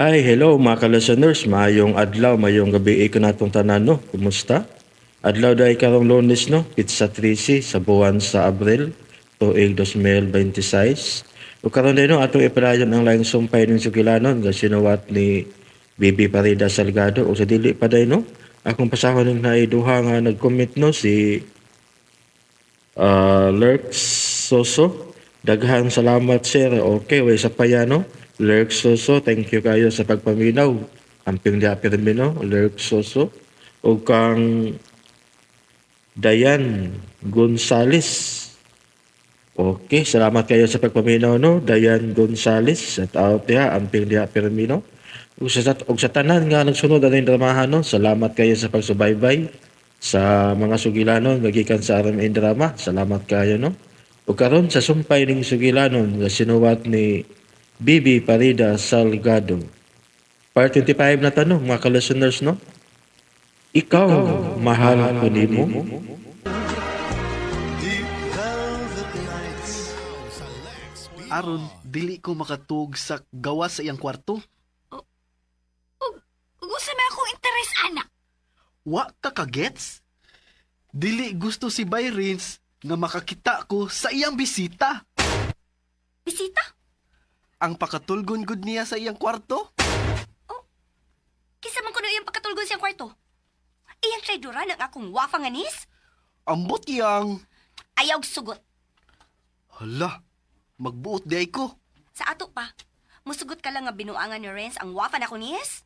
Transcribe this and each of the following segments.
Hi, hello mga ka-listeners. Mayong adlaw, mayong gabi ko natong tanan, no? Kumusta? Adlaw dahil karong Lunes, no? Pizza 13 sa buwan sa Abril, tuig 2026. O karon din, no? Atong ipadayon ang laing sumpay ng sugilanon nga sinuwat ni Bibi Parida Salgado o sa dili pa day, no? Akong pasahon ng naiduha nga nag-commit, no? Si Lurk Soso. Daghang salamat sir. Okay, way sa payano. Lurk Soso, thank you kayo sa pagpaminaw. Amping di apirmino, Lurk Soso. O kang Dayan Gonzales. Okay, salamat kayo sa pagpaminaw, no? Dayan Gonzales. At out ya, amping di apirmino. Og sa tanan nga nagsunod ang dramahan, no? Salamat kayo sa pagsubaybay sa mga sugilanon nga gikan sa RMN drama. Salamat kayo, no? Ug karon sa sumpay ning sugilanon nga sinuwat ni Bibi Parida Salgado. Part 25 na tanong mga ka-listeners, no? Ikaw, mahal ko nimo. Aron, dili ko makatug sa gawas sa iyang kwarto. Gusto na akong interes, anak. Wa ka kagets? Dili gusto si Byrins nga makakita ko sa iyang bisita. Bisita? Ang pakatulgon gud niya sa iyang kwarto. Kisa man ko na iyang pagkatulgon siyang kwarto. Iyang traidora ng akong wafa nga nis? Ambot iyang... Ayaw sugot. Hala, magbuot di ay ko. Sa ato pa, musugot ka lang nga binuangan ni Renz ang wafa na ko nis?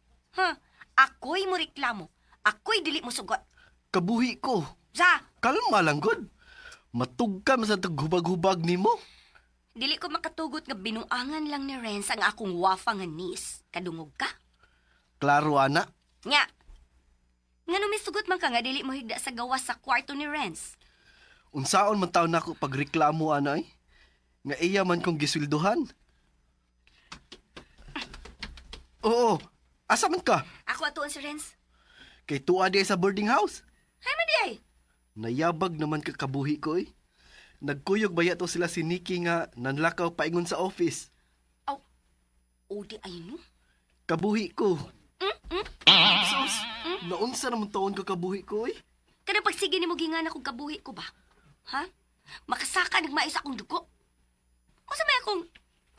Ako'y mo reklamo. Ako'y dili mo sugot. Kabuhi ko. Sa, Kalma lang gud. Matugkam sa taghubag-hubag nimo. dili ko makatugot nga binuangan lang ni Renz ang akong wafa nga nis. Kadungog ka? Klaro ana. Nga. Nga misugot man ka nga dili mo higda sa gawas sa kwarto ni Renz. Unsaon man taon nako pagreklamo anay? Nga iya man kong gisilduhan. Oo, asa man ka? Ako atuon si Renz. Kay tuwa di sa boarding house. Hay man di ay. Nayabag naman ka kabuhi ko eh. Nagkuyog baya to sila si Nikki nga nanlakaw paingon sa office. O di ay no? Kabuhi ko. Sus, naunsa naman taon ka kabuhi ko eh. Kada pagsige ni mo gingan akong kabuhi ko ba? Ha? Makasaka nagmais akong dugo.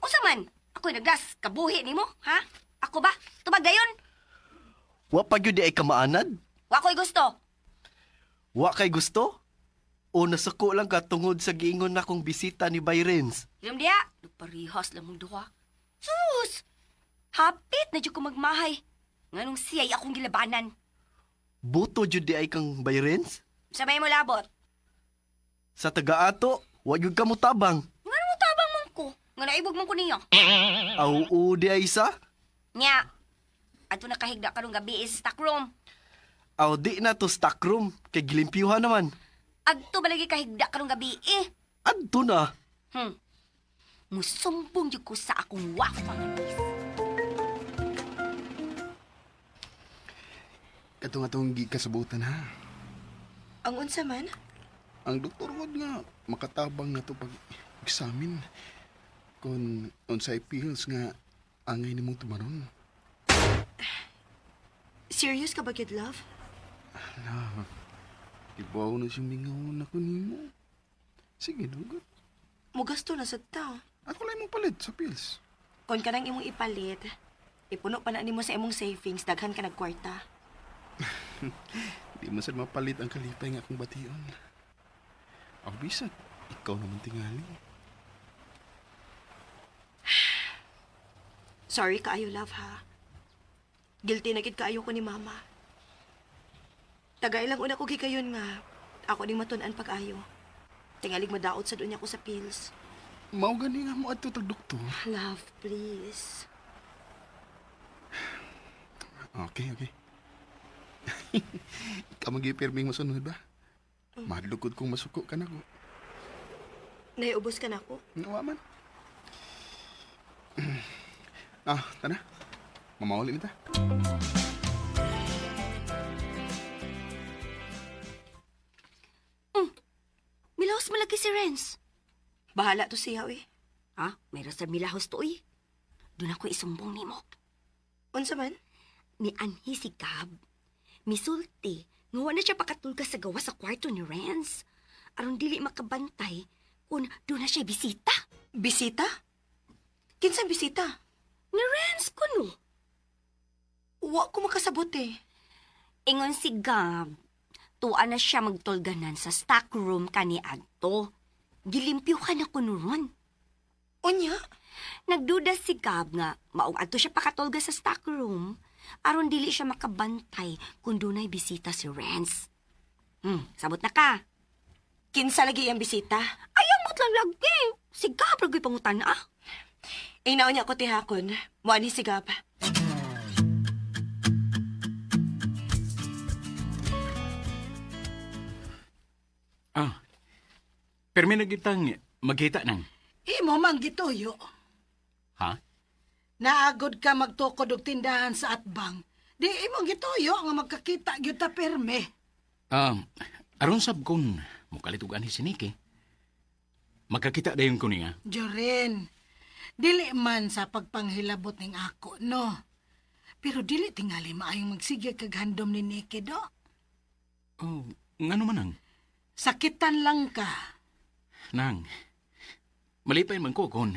Usa man, ako'y nagdas kabuhi ni mo, ha? Ako ba? Tubag dayon? Wa pa gyud di ay kamaanad? Wa ko'y gusto. Wa kay gusto? O nasuko lang ka tungod sa giingon na kong bisita ni Byrens? Ilam diya, nagparihas lang mong duha. Sus! Hapit na dyan ko magmahay. Nganong siya'y akong gilabanan. Buto jud di ay kang Byrens? Sabay mo labot. Sa taga-ato, wa gyud ka mo tabang. Nganong mo tabang mong ko? Nga naibog mong ko niyo. Au di ay isa? Nya, ato nakahigda karong gabi is stock room. Aw di na to stock room, kay gilimpyuhan naman. Agto balagi kahigda karong gabi eh. Adto na. Musumbong yun ko sa akong wafa nga nis. Katong atong gikasabutan ha. Ang unsa man? Ang doktor wad nga makatabang na to pag-examine kung unsay pills nga angay nimong tumaron. Serious ka ba, kid love? Ala, ibaw na siyang mingaw na ko nimo. Sige, dugot. Mugasto na sa tao. Ako lang mo palit sa pills. Kung ka nang imong ipalit, ipuno pa na nimo sa imong savings, daghan ka nagkwarta. Di man sad mapalit ang kalipay nga akong bation. Ako bisag, ikaw naman tingali. Sorry kaayo, love, ha? Guilty na gid kaayo ko ni mama. Tagay lang una ko gikayon nga, ako ding matun-an pag-ayo. Tingalig madaot sa dunya ko sa pills. Mao gani nga mo adto tag doktor. Love, please. Okay. Ikaw mag-ipirming masunod ba? Madlukod kong masuko ka na ko. Naiubos ka na ako. Nawa man. Tana. Mamawali nita. Milahos malagi si Renz. Bahala to siya, eh. Ha? Mayroon sa milahos to, eh. Doon ako isumbong nimo. Unsa man? Ni anhi si Gab. Misulti, nga wala siya pakatulga sa gawa sa kwarto ni Renz. Aron dili makabantay kung doon na siya bisita. Bisita? Kinsang bisita? Ni Renz kuno. Wa ko makasabot eh. Ingon si Gab, tuwa na siya magtulganan sa stock room kani adto. Gilimpyo ka na kuno ron. Unya? Nagduda si Gab nga maong adto siya pakatulga sa stock room aron dili siya makabantay kung dunay bisita si Renz. Sabot na ka. Kinsa lagi ang bisita? Ayaw mo't lang lagi. Si Gab lagi pangutan ah. Inaw niya ko tihakon. Muani si Gab. Pero may nagitang magkita nang. Imo mang gituyo. Ha? Naagod ka magtukod og tindahan sa atbang. Di imo gituyo nga magkakita gyud ta perme. Aron sab kon mukalitugan ni Siniki. Magkakita dayon ko niya. Joren, dili man sa pagpanghilabot ning ako, no. Pero dili tingali maayong magsige kag handom ni Nikki, do. Oh, ngano man nang? Sakitan lang ka. Nang, malipay man ko kung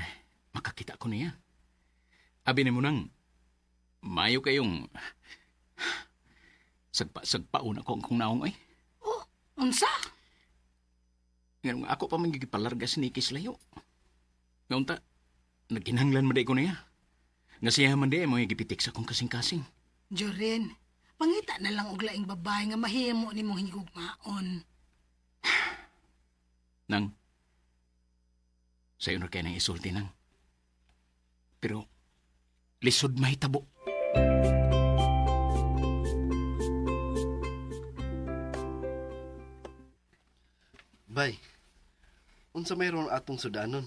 makakita ko niya. Abi ni mo nang, mayo kayong sagpa-sagpaon ako kung naong ay. Oh, unsa? Nga ako pa magigipalarga si Nikki sa layo. Ngayon ta, nagkinahanglan maday ko niya. Nga siya man di mo gipitik sa kong kasing-kasing. Joren, pangita na lang og laing babae nga mahimo nimong higugmaon. Nang, sa'yo na kayo nang isulti nang. Pero, lisod mahitabo. Bay, unsa mayroon atong sudanon?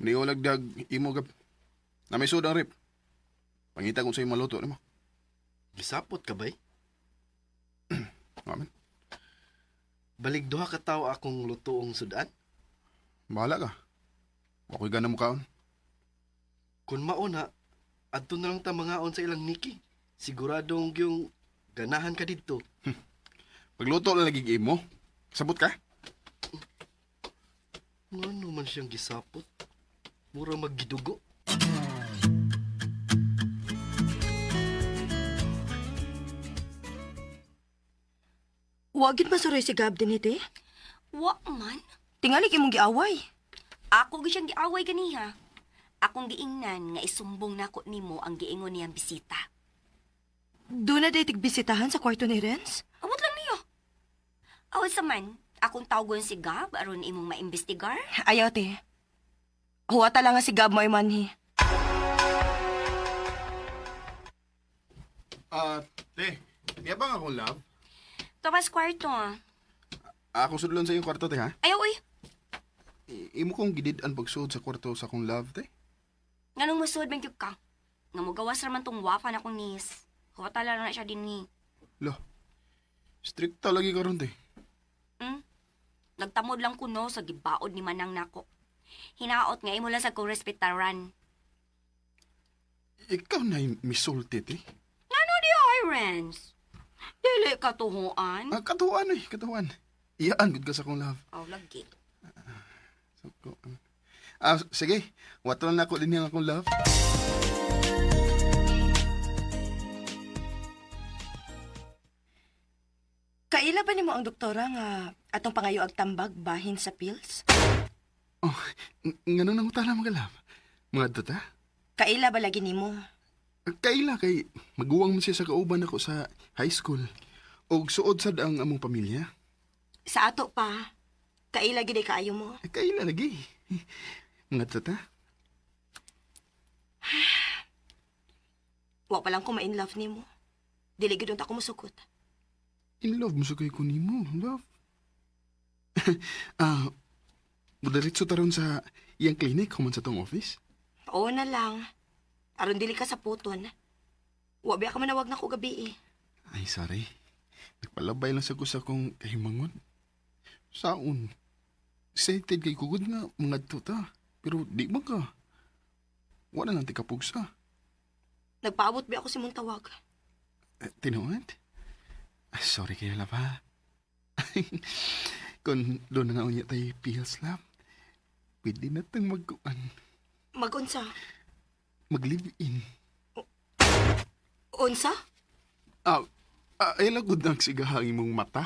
Niolagdag imo gab. Na may sudang rip. Pangita kung sa'yo maluto na mo. Gisapot ka, bay? Amen. Balik duha ka tao akong lutoong sudan? Bahala ka. Ako'y ganang mukaon. Kung mauna, adto na lang ta mangaon sa ilang Niki. Siguradong yung ganahan ka dito. Pagluto na lagi imo. Sabot ka? Ano man siyang gisapot? Mura maggidugo. Wagit masuroy si Gab din iti. Wa man. Tingali imong giaway. Ako gi siyang giaway ganiha. Akong giingnan nga isumbong nako nimo ang giingon niyang bisita. Doon na daig bisitahan sa kwarto ni Renz? Awat lang niyo. Awat sa man, akong tawgon si Gab aron imong maimbestigar. Ayaw, te. Huwata lang nga si Gab mo manhi. Te, niya ba nga akong love? Tawas kwarto ah. Ako sudlon sa iyong kwarto, te, ha? Ayaw uy. Imo kong gidid-an pagsuod sa kwarto sa akong love, te? Nganong musuod bang ka? Nga mo gawas raman tong wafa na kong nis. Huwata lang na siya din ni. Lo, stricta lagi ka ron, te. Nagtamod lang kuno sa gibaod ni Manang nako. Hinaot nga imo lang sa kong respetaran. Ikaw na yung misulti, te. Ngano di ay, Renz? Dili katuhuan. Katuan, eh, katuan. Iyaan, good ka sa akong love. Aw, lagi. Sige, wato na ako din yung akong love. Kaila ba nimo ang doktora nga atong pangayo ag tambag bahin sa pills? Oh, nga nang nangutala mga love. Mga dota? Kaila ba lagi nimo? Kaila kay maguwang mo siya sa kauban ako sa high school. Og suod sad ang among pamilya. Sa ato pa. Kaila gid kaayo mo. Kaila lagi. Mga dota? Wa pa lang ko ma-in love nimo. Dili gid unta ko musukot. In love mo sa kay kunimo, love. Mudaritso taron sa iyang klinik human sa tong office. Oo na lang. Aron dili ka sa puton. Wa biya ka manawag na ko gabi eh. Ay, sorry. Nagpalabay lang sa kusa kong kahimangon. Saon? Excited kay kugod nga mga tuta. Pero di ba ka? Wala nang tikapugsa. Nagpaabot ba ako si mong tawag? Tinuod? Sorry kayo, love, ha? Kung doon na nga unya tayo pills, love, pwede na tang Mag-unsa? mag-live-in. Unsa? Ay lagod ang sigahang imong mata.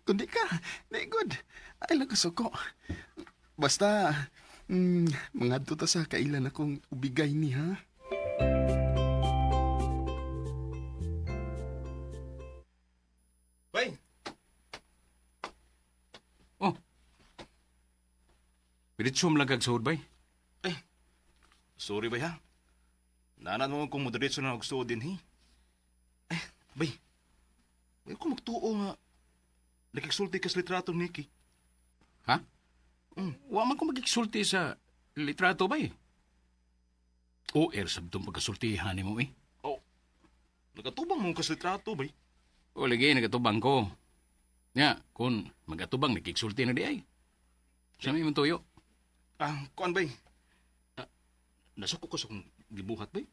Kung di ka, di good. Ay lagasuko. Basta, mga ta sa kailan akong ubigay ni, ha? Bay! Oh. Piritsum lang kag sahod, bay. Sorry, bay, ha? Nanan mo kung moderate na gusto din, he? Bay, may kung magtuo nga. Nakiksulti ka sa litrato ni Nikki. Ha? Wa man ko magigsulti sa litrato, bay. O, sabtong pagkasultihan ni mo, eh. Nakatubang mo ka sa litrato, bay. O, lagi, nagatubang ko. Nga, kung magatubang, nakiksulti na di ay. Sa may mong tuyo. Kuan, bay. Nasuko ko sa kong gibuhat, bay.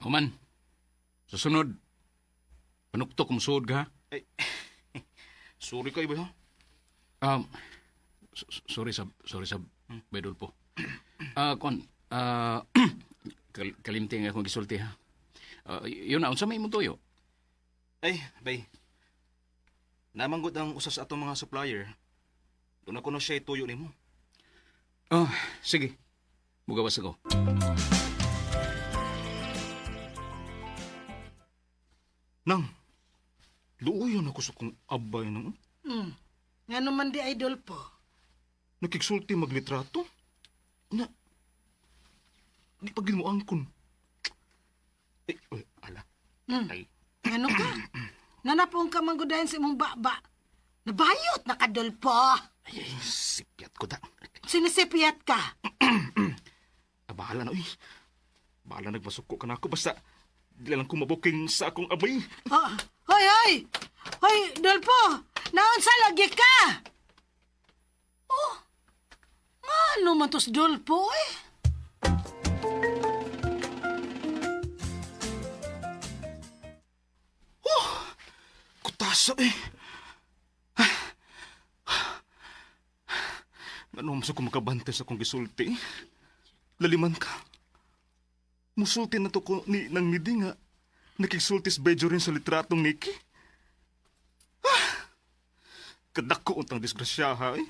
O man, sa sunod, panuktok kong suod ka, ha? Sorry kayo, bay, ha? Sorry sab, Bedol po. Kon, kalimting akong gisulti, ha? Yun na, unsa may mong tuyo? Bay. Namanggod ang usas atong mga supplier. Doon ako na siya ituyo ni mo. Oh, sige. Bugawas ako. Nang, luoyan ako sa kong abay nang Nga naman di idol po. nakiksulti maglitrato. Na, di pa mo angkon. Ala. Ay, Ano ka? Nanapong ka manggudayan sa imong baba. Nabayot na kadol po. ay, sipyat ko da. Sinisipiyat ka. Bahala na, uy. Bahala nagpasuko ka na ako. Basta, di lang ko mabuking sa akong abay. Oh, hoy, hoy! Hoy, Dolpo! Naon sa lagi ka? Oh, ano man tos Dolpo eh? Kutasa, eh. Ano mas ako makabante sa akong gisulti? Laliman ka. Musulti na to ko ni nang nidi nga. Nakiksultis bedyo rin sa litratong Nikki. Kadako untang disgrasyaha, eh.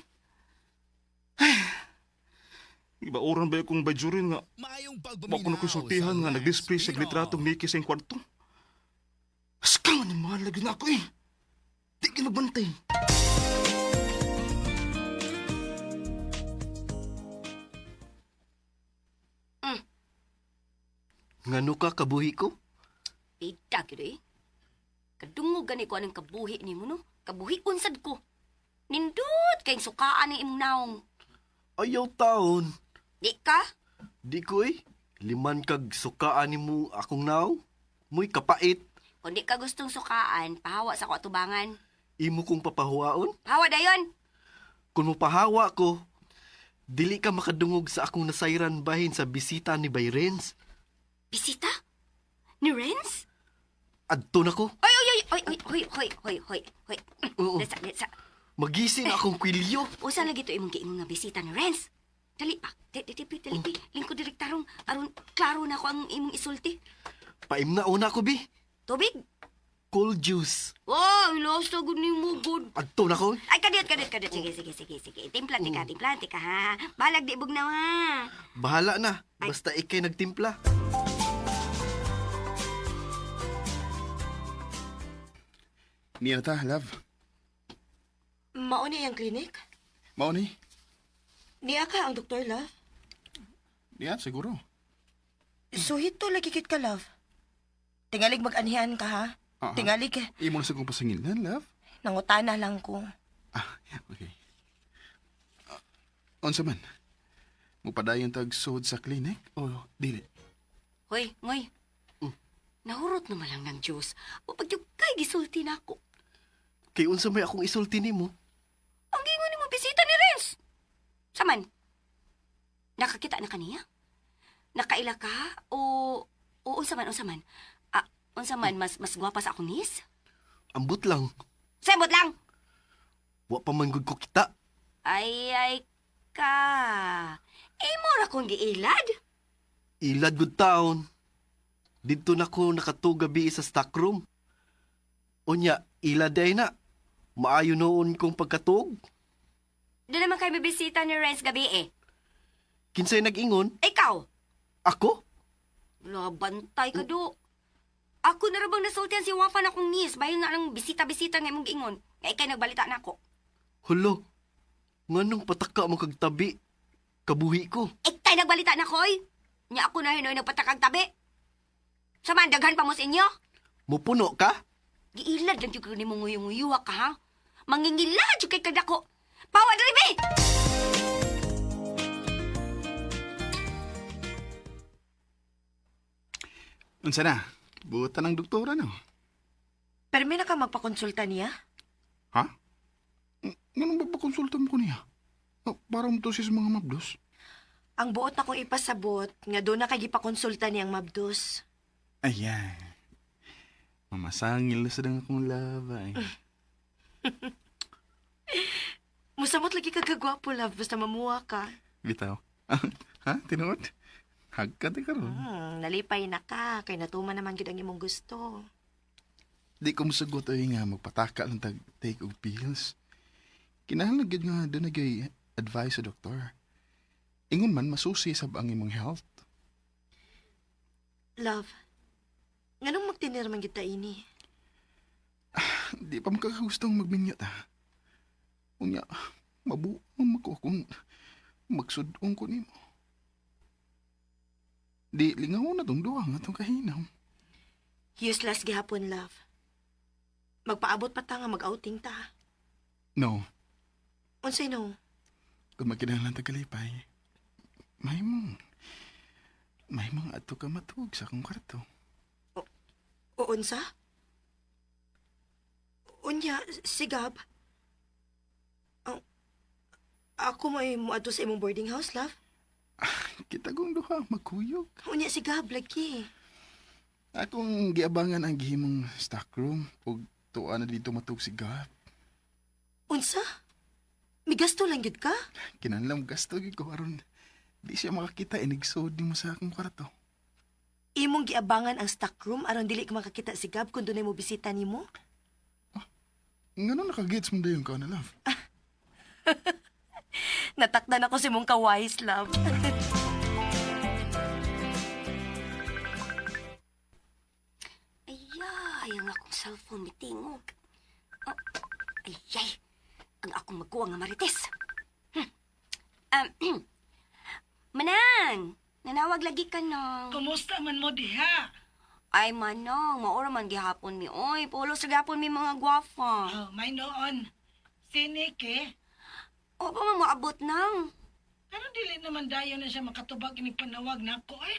Iba oran ba akong bedyo rin nga. Bako na konsultihan nga nag-display sa litratong Nikki sa iyong kwarto. Askang ni mahalag na ako, eh. Di ka nagbantay. Ngano ka kabuhi ko? Pita, kilo eh. Kadungog gani ko anong kabuhi ni mo, no? Kabuhi unsad ko. Nindot kayong sukaan ng imong naong. Ayaw taon. Di ka? Di ko eh. Liman kag sukaan ni mo akong naw. Muy kapait. Kung di ka gustong sukaan, pahawa sa ko atubangan. Imo kong papahuwaon. Pahawa dayon. Kung mapahawa ko, dili ka makadungog sa akong nasayran bahin sa bisita ni Bayrens. Bisita? Ni Renz? Adto na ko. Oy, oy, oy, oy, oy, oy, oy, oy. Oo. Letsa. Magising akong kwilyo. Usa lagi to imong giingon nga bisita ni Renz. Dali pa. Dali. Lingko direktarong aron klaro na ko ang imong isulti. Paim na una ko, bi. Tubig? Cold juice. Oh, lost na gud nimo good. Adto na ko. Ay, kadit. Sige. Timplante ka, ha? Balag di bugnaw, ha? Bahala na. Basta ikay nagtimpla. Niya ta, love. Mao ni ang klinik? Mao ni? Niya ka ang doktor, love? Niya, siguro. So, hito lagi kit ka, love. Tingalig mag-anihan ka, ha? Aha. Tingalig, Imo na sa kong pasangilan, love. nangutana lang ko. Okay. Unsa man? Mupadayon tag sud sa klinik o dili? Hoy, ngoy. Nahurot naman lang ng Diyos. O pagyugkay, gisulti na ako. Kay unsa may akong isulti nimo? Ang gingon ni mo bisita ni Renz. Saman, nakakita na kaniya? Nakaila ka o Oo, unsa man. Unsa man, mas gwapa sa akong nis? Ambot lang. Sembot lang! Wa pa man gud ko kita. Ay ka. Mora kong giilad. Ilad gud taon. Dito na ko nakatugabi sa stockroom. Unya, ilad day na. Maayo noon kong pagkatug. Doon naman kayo bibisita ni Renz gabi Kinsay nag-ingon? Ikaw! Ako? Bantay ka do. Ako na rabang nasultihan si Wafa na akong nis. Bayan nga ng bisita-bisita nga mong giingon. Nga ikay nagbalita na ako. Hulo. Nganong pataka mo kagtabi? Kabuhi ko. Ikay nagbalita na ko, oy. Nya ako na hinoy nagpatakag tabi. Saman, daghan pa mo sa inyo. Mupuno ka? Giilad lang yung ni mong nguyong-nguyuwa ka, ha? Mangingilad yung kay kadako. Pawa, dalibi! Unsa na? Buta ng doktora, no? Pero may naka magpakonsulta niya? Ha? Ganun ba pakonsulta mo ko niya? Para mo to sa mga mabdos? Ang buot na kong ipasabot, nga doon na kay gipakonsulta niyang mabdos. Ayan. Mamasangil na sa dang akong labay. Musamot lagi kagagwapo, love, basta mamuha ka. Bitaw. Ha? Tinuod? Hagkat ka ron. Nalipay na ka, kay natuman naman gid ang imong gusto. Di ko musugot ay nga magpataka lang take og pills. Kinahanglan gid nga doon nagay advice sa doktor. Ingon man masusi sa ang imong health. Love, nganong magtinir man kita ini? Di pa makakagustong magminyot ha. Unya, mabuong ako kung magsudong ko nimo. Di lingaw na tong duha nga tong kahinaw. Useless gihapon, love. Magpaabot pa ta nga mag-outing ta. No, Unsay no? kung makinahanglan tagalipay, may mga ato ka matug sa akong kwarto. O unsa? Unya, sigab. Ako may muadto sa imong boarding house, love. Kita kong duha magkuyog. Unya, sigab, lagi. Akong giabangan ang gihimong stockroom ug tuwa na dito matug si Gab. Unsa? May gasto lang gid ka? Kinahanglan gasto gid ko aron di siya makakita inigsod mo sa akong kwarto. Imong giabangan ang stockroom aron dili ka makakita si Gab kung dunay mo bisita nimo? Ngano nakagets mo dayon ka na love? Natakdan ako si mong kawais, love. Ayay, ang akong cellphone mitingog. Oh, ayay, ang akong magkuha nga marites. Manang, nanawag lagi ka nang. Kumusta man mo diha? Ay, manang, maura man gihapon mi. Oy, pulos sa gihapon mi mga gwafa. Oh, may noon. Sinik eh. O pa man moabot nang. Pero dili naman dayo na siya makatubag ini panawag na ako eh.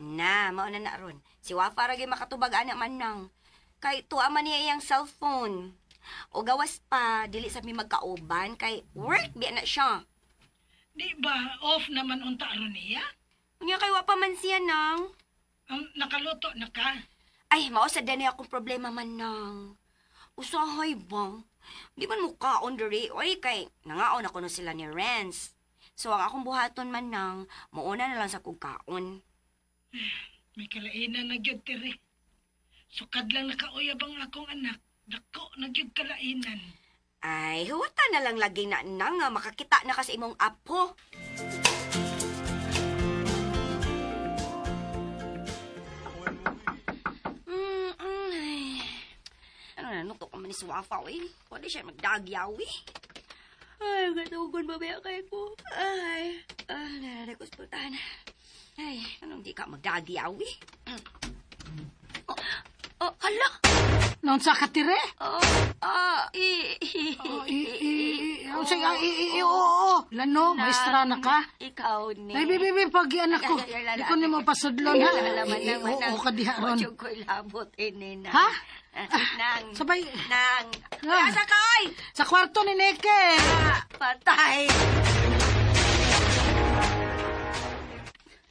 Na, mao na ron. Si Wafa ra gyud makatubag ana man nang. Kay tuwa man niya iyang cellphone. O gawas pa, dili sa mi magkauban kay work di na siya. Di ba off naman unta aron niya? Unya kay wa pa man siya nang. Nakaluto na ka? Ay, mao sa dani akong problema man nang. Usahay bang? Di man mukaon diri. Oy, kay nangaon ako na sila ni Renz. So, ang akong buhaton man nang, mauna na lang sa kugkaon. May kalainan na gyud tiri. Sukad lang nakauyab ang akong anak. Dako na gyud kalainan. Ay, huwata na lang lagi na nang makakita na kasi imong apo. Ano na, nutok naman ni Swafa, eh. Pwede siya magdagyaw, eh. Ay, gatugon babaya kay ko. Ay, nalaray ko sa pultahan. Ay, anong di ka magdagyaw, eh. Hala! Noon sa katire? Oo. Lano, maestra na ka? Ikaw ni. Ay, bibi, pagi anak ko. Di ko ni mo pasudlon, ha? Oo ka diha ron. Huwag ko'y labot, na. Ha? Nang. Sabay, Nang. Ah. Asa kay? sa kwarto ni Neke. Patay.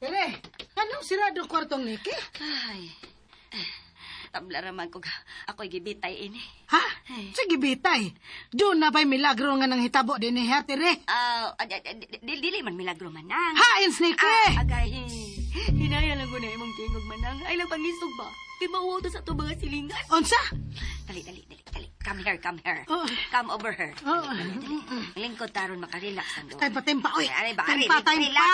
Tire, Anong sirado kwartong Niki? Ay. Tabla raman ko ako'y gibitay ini. Ha? Sige, bitay. Doon na ba'y milagro nga nang hitabo din ni Hatire? Dili man milagro manang. Hain, Niki! Agay. Hinaya lang ko na imong tingog manang. Ay lang pangisog ba? Kay mauwaw to sa ito mga silingan. Unsa? Dali. Come here. Oh. Come over here. Oh. Lingkod taron makarelax ang doon. Ay, patempa, oy. Ay, Tempa, tempa.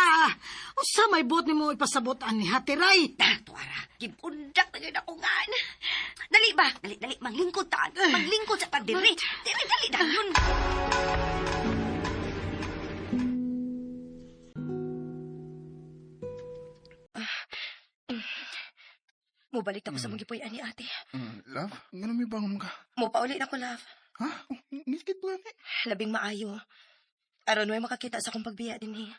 Usa may buot ni mo ipasabotan ni Hatiray. Tuara, gipundak na yun ako nga. Dali ba? Dali. Maglingkod taan. Maglingkod sa tadiri. Dali, dayon. Mubalik ako sa mga gipuy ani ate. Love, ngano may bangon ka? Mupauli na ko, love. Ha? Ngikit ba ni? Labing maayo. Aron way makakita sa akong pagbiya din eh.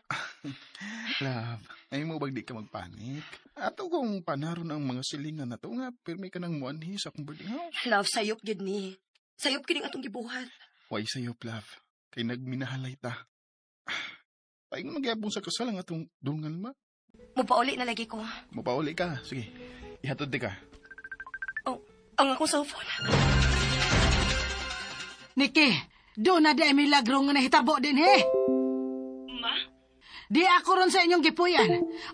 Love, ay mo bag di ka magpanik? Ato kung panaron ang mga silingan na to nga, pirmi ka nang muanhi sa akong boarding house. Love, sayop gid ni. Sayop kining atong gibuhat. Why sayop, love? Kay nagminahalay ta. Paing magyabong sa kasal ang atong dungan ma. Mupauli na lagi ko. Mapauli ka, sige. Ihatod di ka. Oh, ang akong cellphone. Niki, doon na di ay milagro nga nahitabo din, he. Ma? Di ako ron sa inyong gipuyan.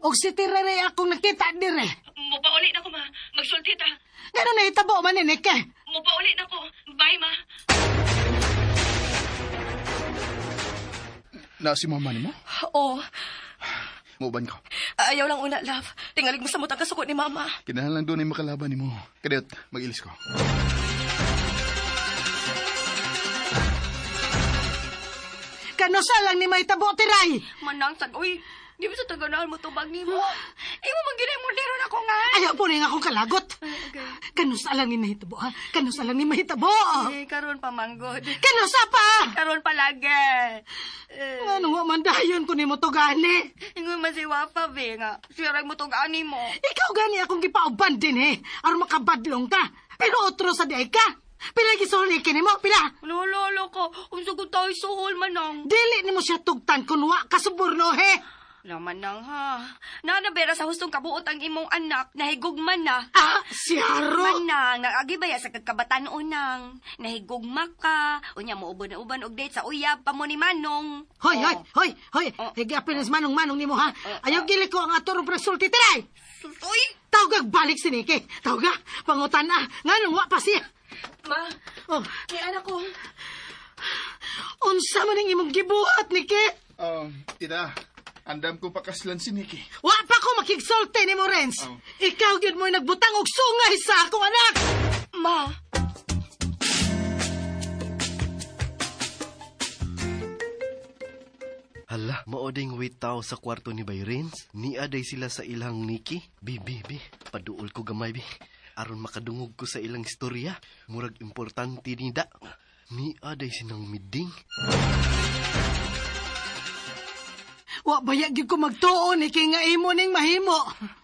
Og si Tirere akong nakita dire. Mupauli na ko, ma. Magsulti ta. Ganun nahitabo man ni Niki. Mupauli na ko. Bye, ma. Na si mama ni mo? Oo. Muban ko. Ayaw lang una, love. Tingalig mo sa mutang kasukot ni mama. Kinahanglan doon ay makalaban ni mo. Kadiyot, mag-ilis ko. Kanusa lang ni may tabo, Tiray. Manang sad, uy. Di ba sa taganaan mo tubag ni mo? Imo magginay mo dero na ko nga. Ayaw po na nga akong kalagot. Kanusa lang ni mahitabo, ha? Kanusa lang ni mahitabo. Karon pa manggod. Kanusa pa! Karon pa lagi. Ano nga mandayon ko ni mo to gani? Ingon man si Wapa, be nga. Siyarag mo tong ani mo. Ikaw gani akong gipauban din, he. Aron makabadlong ka. Pero otro sa diay ka. Pila gisuli kini mo, pila. Lolo ko, unsa ko tayo suhol manang. Dili ni mo siya tugtan kung wa kasuburno, he. Naman nang ha. Nanabera sa hustong kabuot ang imong anak, nahigugman na. Ah, si Haro. Manang, nag-agibaya sa kagkabatan unang. Nahigugma ka. Unya mo uban-uban og date sa uyab pa mo ni Manong. Hoy, Oh. hoy. Higapin sa manong-manong ni mo, ha? Ayaw gili ko ang aturong presulti, Tiray. Uy! Tawgag balik si Niki. Tawga, pangutan na. Nga nung wa pa siya. Ma, Oh, may anak ko. unsa man ang imong gibuhat, Niki? Tita, andam ko pakaslan si Nikki. Wa pa ko makigsulti ni mo, Renz. Oh. Ikaw yun mo'y nagbutang og sungay sa akong anak. Ma, Hala, maoding wait tao sa kwarto ni Bayrens. Niaday sila sa ilang Niki. Bi, paduol ko gamay, bi. Aron makadungog ko sa ilang istorya. Murag importante ni da. Niaday sinang miding. Wa bayag gyud ko magtuo, Niki, nga imo ning mahimo.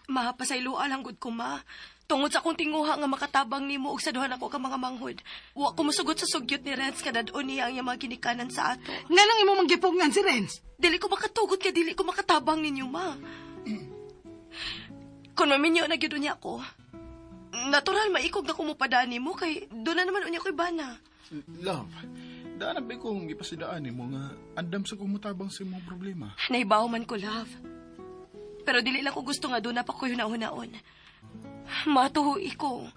ma, pasayloa lang gud ko, ma. Tungod sa akong tinguha nga makatabang nimo og saduhan ako ka mga manghod. Wa ko mosugot sa sugyot ni Renz kadadon niya ang iyang mga ginikanan sa ato. Nga nang imo manggipugnan si Renz. Dili ko makatugot kay dili ko makatabang ninyo, ma. Kung maminyo na gyud niya ako, natural maikog na kumupadani mo kay doon na naman unya ko'y bana. Love, daan na ba kong ipasidaan ni mo nga andam sa kumutabang sa imong problema? Naibaw man ko, love. Pero dili lang ko gusto nga doon na pa ko hunaon-hunaon. Matuhui ko.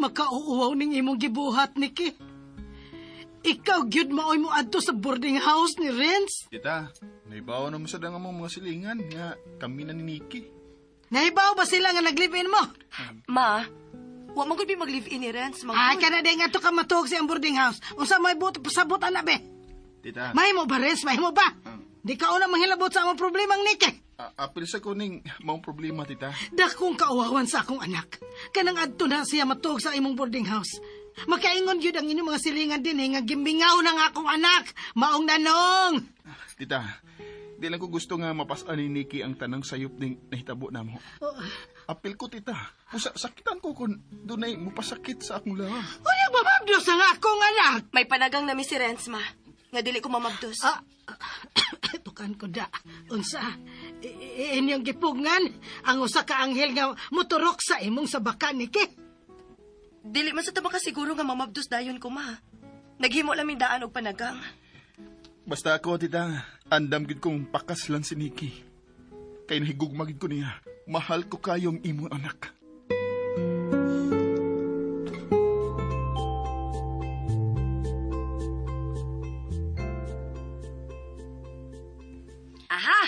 Makauuwaw ning imong gibuhat, Niki. Ikaw gyud maoy mo adto sa boarding house ni Renz. Tita, naibaw na mo sa dangamang mga silingan nga kami na ni Nikki. Nahibaw ba sila nga nag-live-in mo? Ma, wa man gud bi mag-live-in ni Renz. Ay, kana day nga to ka matuog sa iyang boarding house. Unsa may buto pasabot na be? Tita, Mahimo ba, Renz? Mahimo ba? Di ka una manghilabot sa among problemang Niki. apil sa kuning maong problema, tita. Dakong kauwawan sa akong anak. Kanang adto na siya matuog sa imong boarding house. Makaingon gyud ang inyong mga silingan din nga gimbingaw ng akong anak. Maong nanong. Tita, di lang ko gusto nga mapasaan ni Nikki ang tanang sayop ning nahitabo na mo. Apil ko, tita. Pusa, sakitan ko kung doon ay mupasakit sa akong laham. Unya ba mabdos ang akong anak? May panagang na mi si Renz, ma. Nga dili ko mamabdos. Tukan ko da. Unsa, Inyong gipungan ang usa ka anghel nga motorok sa imong sabaka, Niki. Dili man sa tama ka siguro nga mamabdos dayon ko, ma. Naghimo lang mi daan og panagang. Basta ako, tita, andam gid kong pakas lang si Nikki. Kay nahigugmagid ko niya. Mahal ko kayong imong anak. Aha!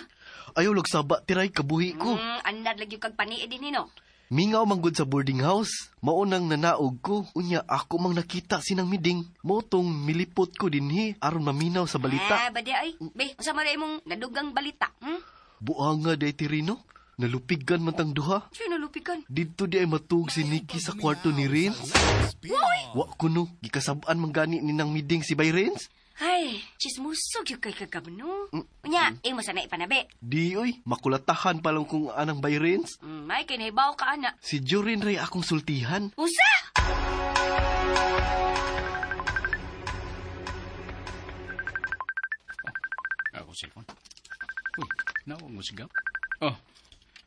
Ayaw lagsaba tiray kabuhi ko. Andad lagi kag panii din no. Mingaw manggod sa boarding house. Maunang nanaog ko. Unya ako mang nakita sinang miding. Motong milipot ko dinhi aron maminaw sa balita. Badi ay. Be, usa man imong nadugang balita. Buanga day Tirino. Nalupigan man tang duha. Sino lupikan? Dito di ay matug si Nikki sa kwarto ni Renz. Wa kuno, gikasabaan man gani ni nang miding si Bay Renz. Ay, chismusog yung kay kagabno. Unya, imo sana ipanabi. Di oy, makulatahan pa lang kung anang Bay Renz. May kinibaw ka ana. Si Jorin ray akong sultihan. Usa! Ako cellphone. Uy, nawag mo si Gab. Oh,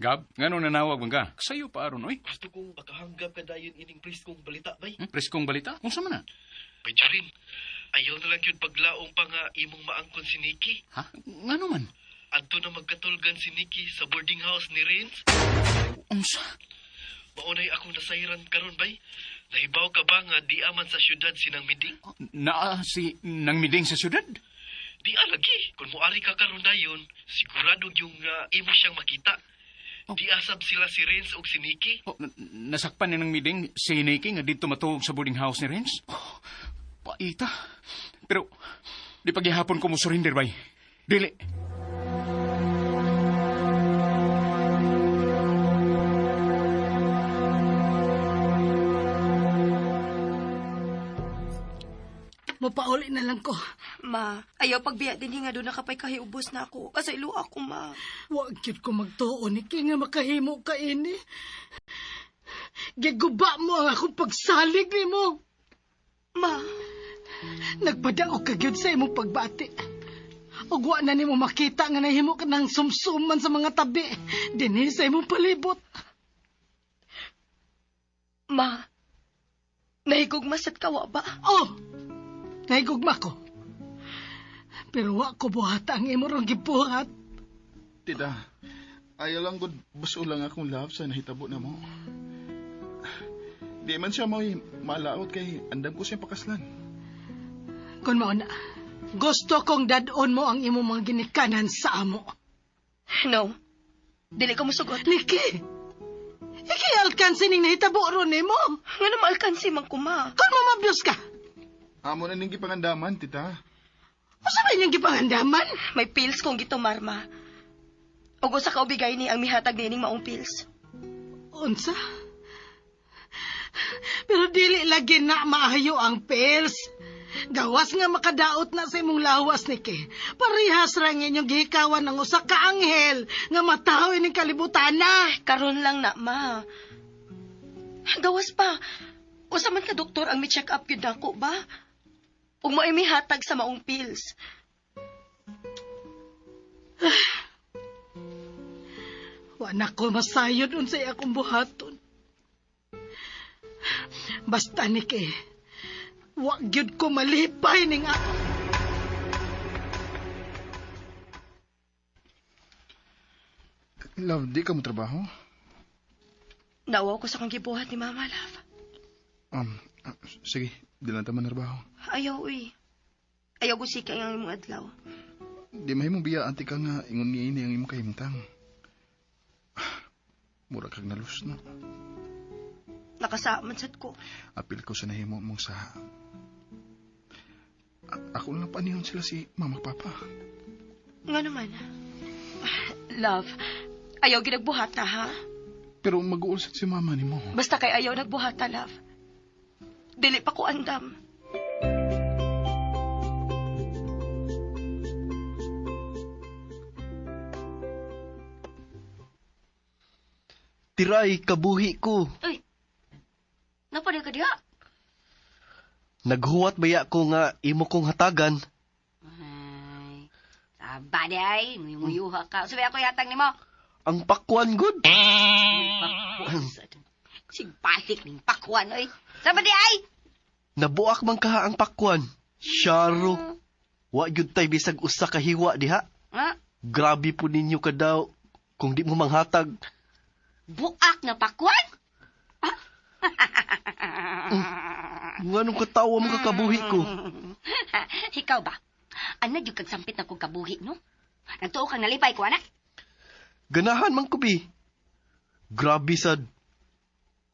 Gab, ngano nanawag mo ka? Kasayo pa aron, oy. Gusto kong makahanggap ka dayon ining preskong balita, bay. Preskong balita? Kung saan man na? Bay Jorin, ayaw na lang yun paglaong pa nga imong maangkon si Nikki. Ha? Ngano man? Adto na magkatulgan si Nikki sa boarding house ni Renz. Unsa? Maunay akong nasayran karon bay. Nahibaw ka ba nga di aman sa syudad sinang miding? Naa si nang miding sa syudad? Di alagi. Kung muari ka karon dayon, sigurado yung imo siyang makita. Di asab sila si Renz ug si Nikki. Oh, nasakpan ni ng miding si Nikki nga dito matuog sa boarding house ni Renz? Oh, paita. Pero, di paghihapon ko mo surrender, bay. Dili. Mapauli na lang ko. Ma, ayaw pagbiya din nga doon nakapay kahiubos na ako. Kasaylo ako, ma. Wa gyud ko magtuo, Niki, nga makahimo ka ini. Giguba mo ang akong pagsalig nimo. Ma, Nagpadaog ka gyud sa imong pagbati. Ug wa na nimo makita nga nahimo ka ng sumsuman sa mga tabi dinhi sa imong palibot. ma. Nahigugmas at kawa ba? Oh, nahigugma ko. Pero wa ko buhat ang imo rong gibuhat. Tita, ayaw lang gud buso lang akong love sa nahitabo na mo. Di man siya mo'y malaot kay andam ko siyang pakaslan. Kung mao na, gusto kong dadon mo ang imo mga ginikanan sa amo. No. Dili ko musugot. Niki, ikialkan sining nahitabo ron nimo. Nga na maalkansi man ko, ma. Kung mamablos ka, Amo na ning gipangandaman, tita. masabay niyang gipangandaman. May pills kong gitumar, ma. O sa kaubigay ni ang mihatag ni ining maong pills. Unsa? Pero dili lagi na maayo ang pills. Gawas nga makadaot na sa imong lawas, Niki. Parihas ra nga inyong gihikawan ng usa ka anghel nga mataho ining kalibutan na. Karon lang na, ma. Gawas pa. Usa man ka doktor ang mi-check up yun ako ba? Ug mo ay mihatag sa maong pills. Wa na ko masayod unsay akong buhaton. Basta, Niki, wa gyud ko malipay ning ako. Love, di ka mo trabaho? Nawa ko sa kong gibuhat ni Mama Love. Sige, di lang taman trabaho. Ayaw, uy. Ayaw ko sika ang imong adlaw. Di mahimong biya anti ka nga ingon ni ini ang imong kahimtang. Mura kag nalus, no? Nakasaman sad ko. Apil ko sa nahimo mong sa... Ako lang panihon sila si mama papa. Nga naman. Love, ayaw ginagbuhata, ha? Pero mag-uulsat si mama ni mo. Basta kay ayaw nagbuhata, love. Dili pa ko andam. Tiray kabuhi ko. Uy, napaday ka diha? Naghuwat baya ko nga imo kong hatagan. Ay, Aba, day. Nguyuyuha ka. Sabi ako yatang ni mo. Ang pakwan, good. Pakwan. Sigbalik ning pakwan, oy. Sabi di ay. Nabuak man kaha ang pakwan. Syaro. Wa gyud tay bisag usa ka hiwa diha. Ha? Grabe po ninyo ka daw kung di mo manghatag. Buak na pakwan? Nganong katawa mo kakabuhi ko? Ikaw ba? Ano yung kag sampit na kong kabuhi, no? Nagtuo kang nalipay ko, anak? Ganahan man ko, bi. Grabe sad.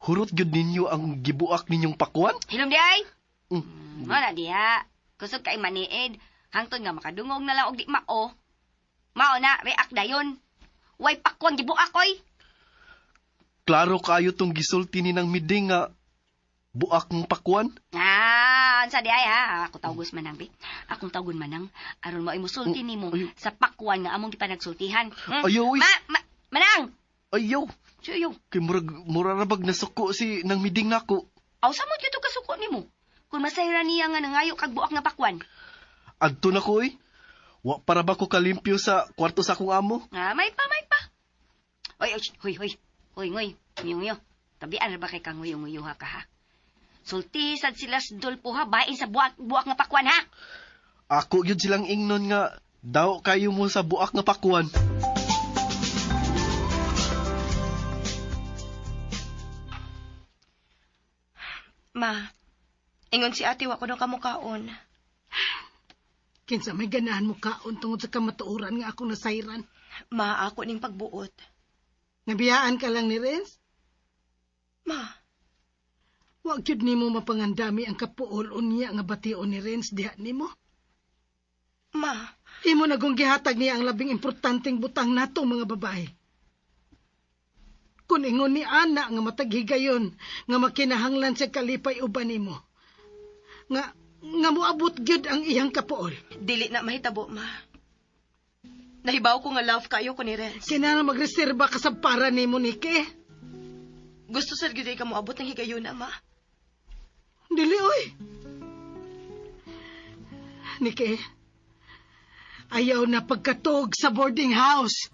Hurot gyud ninyo ang gibuak ninyong pakwan? Hilom di ay? Mm. Wala diha. Kusog kay maniid. Hangtod nga makadungog na lang og di mao. Mao na, react dayon. Way pakwang gibuak, oy. Klaro kayo tong gisulti ni ng miding nga buak ng pakwan? Ansa di ay ha? Ako tawgos manang, be. Akong tawgon manang. Aron mo imusulti nimo Ayaw. sa pakwan nga among gipanagsultihan. Ayaw, uy. Manang! Ayaw. Suyo. Kay murarabag na suko si ng miding nako. Aw, samot kito kasuko nimo. Kung masayra niya nga nangayo kag buak nga pakwan. Adto na ko, uy. Wa para ba ko kalimpyo sa kwarto sa akong amo? May pa. Oy, hoy. Hoy, ngoy. Nguyo. Tabian na ba kay kang nguyo ha ka ha? Sulti sad sila Dolpo ha, bain sa buak nga pakwan ha. Ako yun silang ingnon nga daw kayo mo sa buak nga pakwan. Ma, ingon si ate wa ko nang kamukaon. Kinsa may ganahan mo kaon tungod sa kamatuoran nga akong nasayran. Ma, ako ning pagbuot. Nabiyaan ka lang ni Renz? Ma, Wa gyud nimo mapangandami ang kapuol unya nga bation ni Renz diha nimo. ma, Imo na kung gihatag niya ang labing importanteng butang natong mga babae. Kung ingon ni ana nga mataghigayon nga makinahanglan sa kalipay uban nimo. Nga moabot gyud ang iyang kapuol. dili na mahitabo, ma. Nahibaw ko nga love kayo ko ni Renz. Kinahanglan magreserba ka sa para nimo Niki. Gusto sa gyud ka moabot ng higayon na, ma. Dili oy. Niki. Ayaw na pagkatog sa boarding house.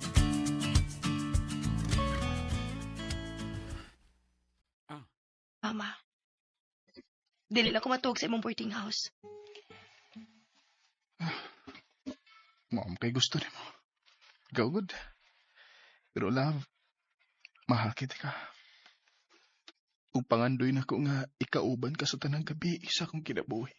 Mama, dili lang ko matuog sa imong boarding house. Mao kay gusto nimo. Go good. Pero love, mahakit ka. Ug pangandoy na ko nga ikauban ka sa tanang gabi isa kong kinabuhi.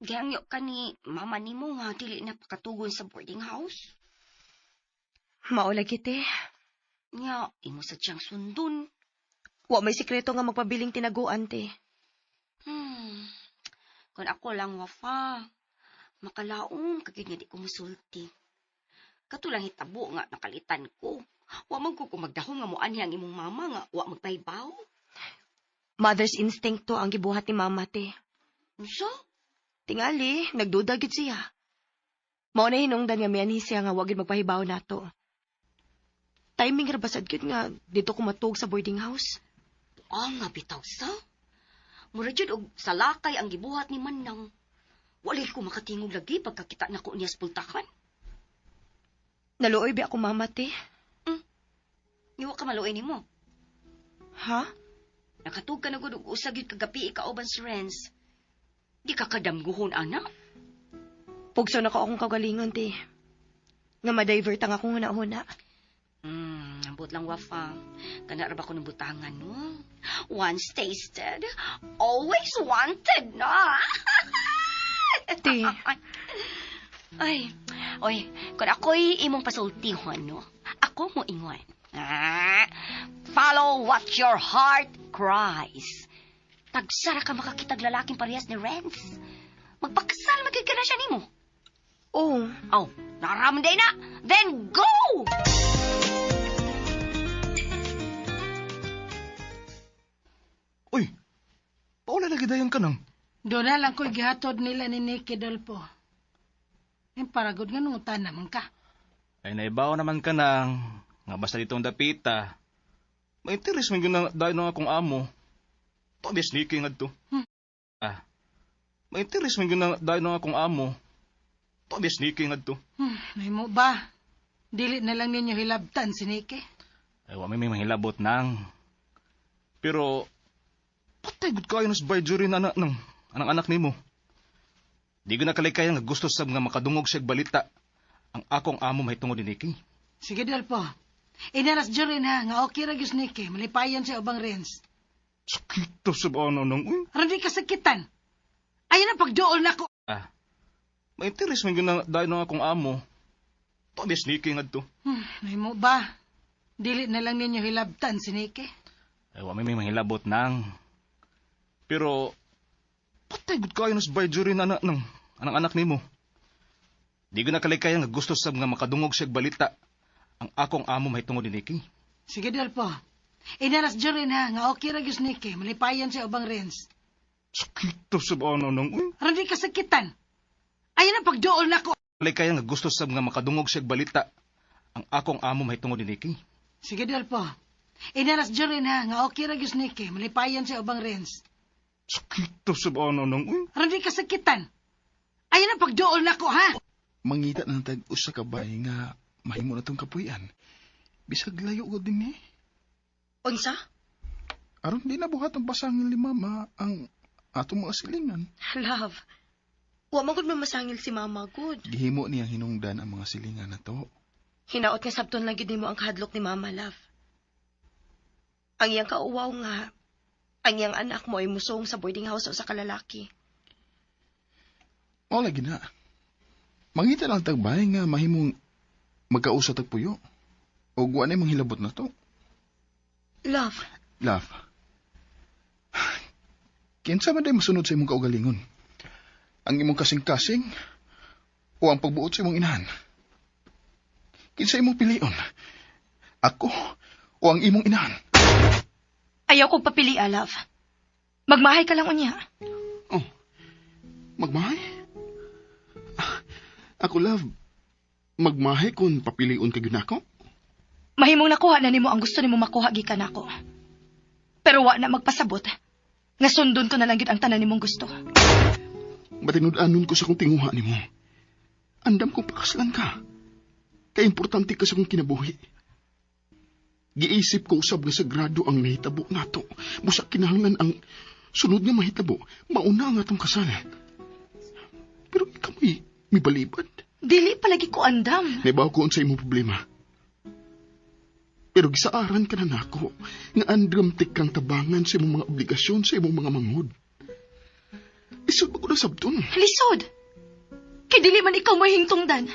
Gihangyo ka ni mama nimo nga dili na pakatugon sa boarding house. Maulagi te. Nya, imo sa tiyang sundon. Wa may sikreto nga magpabiling tinaguan te. Kung ako lang wafa, makalaong kagid nga di ko musulti. Katulang hitabo nga nakalitan ko. Wa man ko magdahong nga muanhi ang imong mama nga wa magpahibaw. Mother's instinct to ang gibuhat ni mama te. So, Tingali, nagduda gid siya. Mao na hinungdan nga mianhi siya nga wa gid magpahibaw nato. Timing ra basad gyud nga dito ko matug sa boarding house. nga bitaw sa. Mura jud og salakay ang gibuhat ni Manang. Walay ko makatingog lagi pagkakita nako niya sa pultahan. Naluoy ba ako mama te? Iwa ka maluoy nimo. Ha? Nakatug ka na gud og usag gyud kagabi ikauban si Renz. Di ka kadamguhon ana. Pugso na ko akong kagalingon te. Nga ma-divert ang akong huna-huna. Ambot lang wafa. Kana ra ba ko ng butangan, no? Once tasted, always wanted, no? Te. Ay, oy, kung ako'y imong pasultihon, no? Ako mo ingon. Follow what your heart cries. Tagsara ka makakitag lalaking parehas ni Renz. Magpakasal magiging na siya nimo. Oh, Oh, nararamday na. Then go! Uy, paula na gidayon ka nang. Doon na lang ko'y gihatod nila ni Niki Dolpo. Yung paragod nga nungutan naman ka. Ay naibaw naman ka nang. Nga basta ditong dapita. May interes man yun na dahil ng akong amo. To di sneaky nga to. May interes man gina dahil ng akong amo. To di sneaky nga to. May mo ba? Dili na lang ninyo hilabtan si Niki. Ay, wa may mahilabot nang. Pero, patay gud kayo nas bayjurin anak ng anak nimo. Di ko nakalikaya nga gusto sa nga makadungog siya balita ang akong amo mahitungod ni Nikki. Sige, Delpo. Inaras dyan rin ha, nga okay ra gyud Niki, malipayan siya ubang Renz. Sakit to sa ano nang, uy. Aron di kasakitan. Ayan ang pagdool na ko. May interes man gina dahil ng akong amo. To di sneaky nga to. May mo ba? Dili na lang ninyo hilabtan si Niki. Ay, wa may mahilabot nang. Pero, patay gud kayo nas bayjurin anak ng anak nimo. Di ko nakalikaya nga gusto sa nga makadungog siya balita ang akong amo mahitungod ni Nikki. Sige, Delpo. Inaras dyan rin ha, nga okay ra gyud Niki, malipayan siya ubang Renz. Sakit to sa ano nang, uy. Aron di kasakitan. Ayan ang pagdool na ko. Kaya nga gusto sa nga makadungog siya balita ang akong amo mahitungod ni Nikki. Sige, Delpo. Inaras dyan rin ha, nga okay ra gyud Niki, malipayan siya ubang Renz. Sakit to sa ano nang, uy. Aron di kasakitan. Ayan ang pagdool na ko ha. Mangita ng tag-usa ka bay nga mahimo na tong kapuyan. Bisag layo ko din eh. Unsa? Aron di na buhat ang pasangin ni mama ang atong mga silingan. Love. Wa man gud mamasangil si mama gud. Gihimo niyang hinungdan ang mga silingan na to. Hinaot nga sabton lang gid nimo ang kahadlok ni mama, love. Ang iyang kauwaw nga, ang iyang anak mo ay musong sa boarding house o sa kalalaki. O lagi na. Mangita lang tagbay nga mahimong magkausa tagpuyo. O guwan ay manghilabot na to. Love, Love. Kinsa man day masunod sa imong kaugalingon? Ang imong kasing-kasing o ang pagbuot sa imong inahan? Kinsa imong pilion? Ako o ang imong inahan? ayaw kong papili, love. Magmahay ka lang unya. Oh, magmahay? Ako, love, magmahay kung papiliun ka yun ako? Mahimong nakuha na nimo ang gusto nimo makuha gikan ako. Pero wa na magpasabot. Nga sundon ko na lang gyud ang tanan nimong gusto. Matinud-anon ko sa kong tinguha ni mo. Andam kong pakaslan ka. Kaya importante ka sa kong kinabuhi. Giisip ko usab nga sagrado ang nahitabo nato. Busa kinahanglan ang sunod nga mahitabo. Mauna ang atong kasal. Pero ikaw may balibad. Dili palagi ko andam. Naibaw ko sa imong problema. Pero gisaaran ka na nako nga andram kang tabangan sa imong mga obligasyon sa imong mga manghud. Isod ba ko na sabton? Lisod. Kay dili man ikaw may hingtungdan.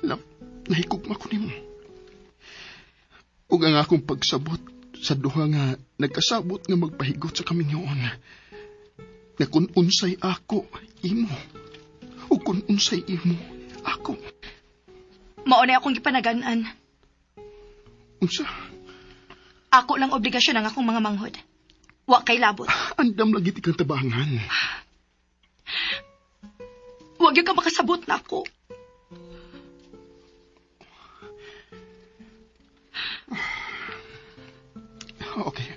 Love, nahigugma ko nimo. Ug ang akong pagsabot sa duha nga nagkasabot nga magpahigot sa kaminyoon. Na kung unsay ako, imo. O kung unsay imo, ako. Maunay akong gipanagan-an. Unsa? Ako lang obligasyon ang akong mga manghod. Wa kay labot. Andam lagi tikang tabangan. Huwag yung ka makasabot na ako. Okay.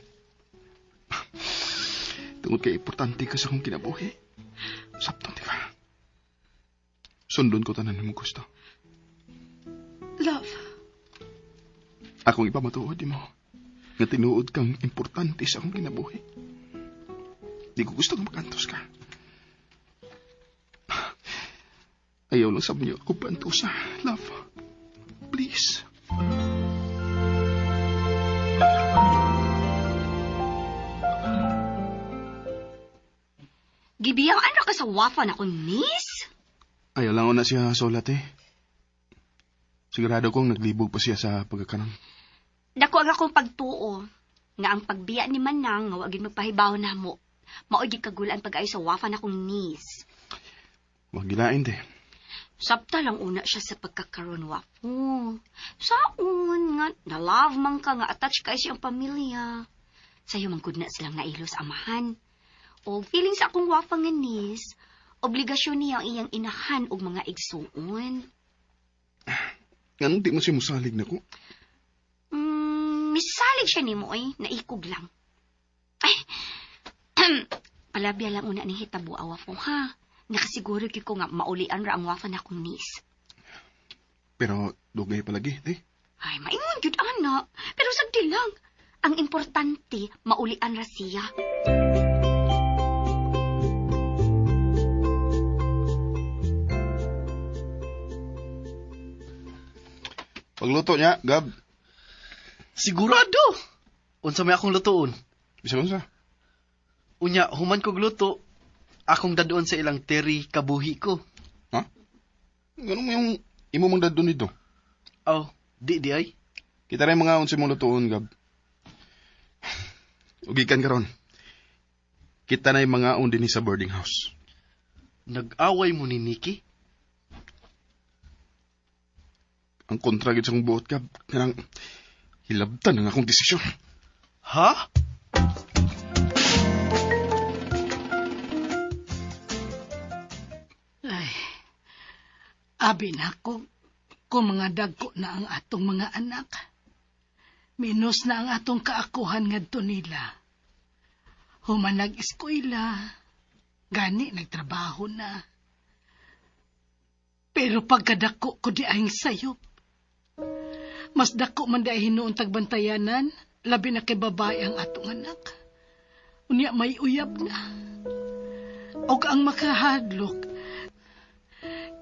Tungod kay importante ka sa akong kinabuhi. Sabton di ka. Sundon ko tanan mo gusto. Love. Akong ipamatuod mo nga tinuod kang importante sa akong kinabuhi. Di ko gusto nga makantos ka. Ayaw lang sabi niyo ako pantusa. Love. Please. Gibiyang ano ka sa wafa na kong miss? Ayaw lang na siya solat eh. Sigurado kong naglibog pa siya sa pagkakaroon. Dako ang akong pagtuo. Nga ang pagbiya ni Manang nga wagin magpahibaw na mo. Mao'y kagulaan pag-ayo sa wafa na kong niece. Wag gilain te. Sabta lang una siya sa pagkakaroon wafo. Saon nga, na-love man ka nga attach ka siyang pamilya. Sa'yo man good na silang nailos amahan. O feeling sa akong wafa nga niece, obligasyon niya ang iyang inahan og mga igsuon. Ganun di mo siya musalig na ko. Misalig Pasensya ni mo ay, naikog lang. Ay, palabya lang una ni hitabo awa ko, ha? Nakasiguro ko nga maulian ra ang wafa na akong niece. Pero dugay palagi, di? Ay, maingon yun, anak. Pero sagdi lang. Ang importante, maulian ra siya. Pagluto niya, Gab. Sigurado! Unsa may akong lutoon. Bisa unsa? Unya, human kog luto, akong dadoon sa ilang teri kabuhi ko. Ha? Ganun mo yung imo mong dadon dito. Aw, di ay. Kita rin mga unsa mong lutoon, Gab. Ugikan karon. Kita na yung mga din sa boarding house. Nag-away mo ni Nikki? Ang kontra gid sa akong buot, Gab. Kanang hilabtan ang akong desisyon. Ha? Ay, abi na ko, kung mga dagko na ang atong mga anak. Minus na ang atong kaakuhan ngadto nila. Human nag-eskwela, gani nagtrabaho na. Pero pagkadako ko di ayong sayop. Mas dako man dahil hinuon tagbantayanan, labi na kay babae ang atong anak. Unya may uyab na. Og ang makahadlok,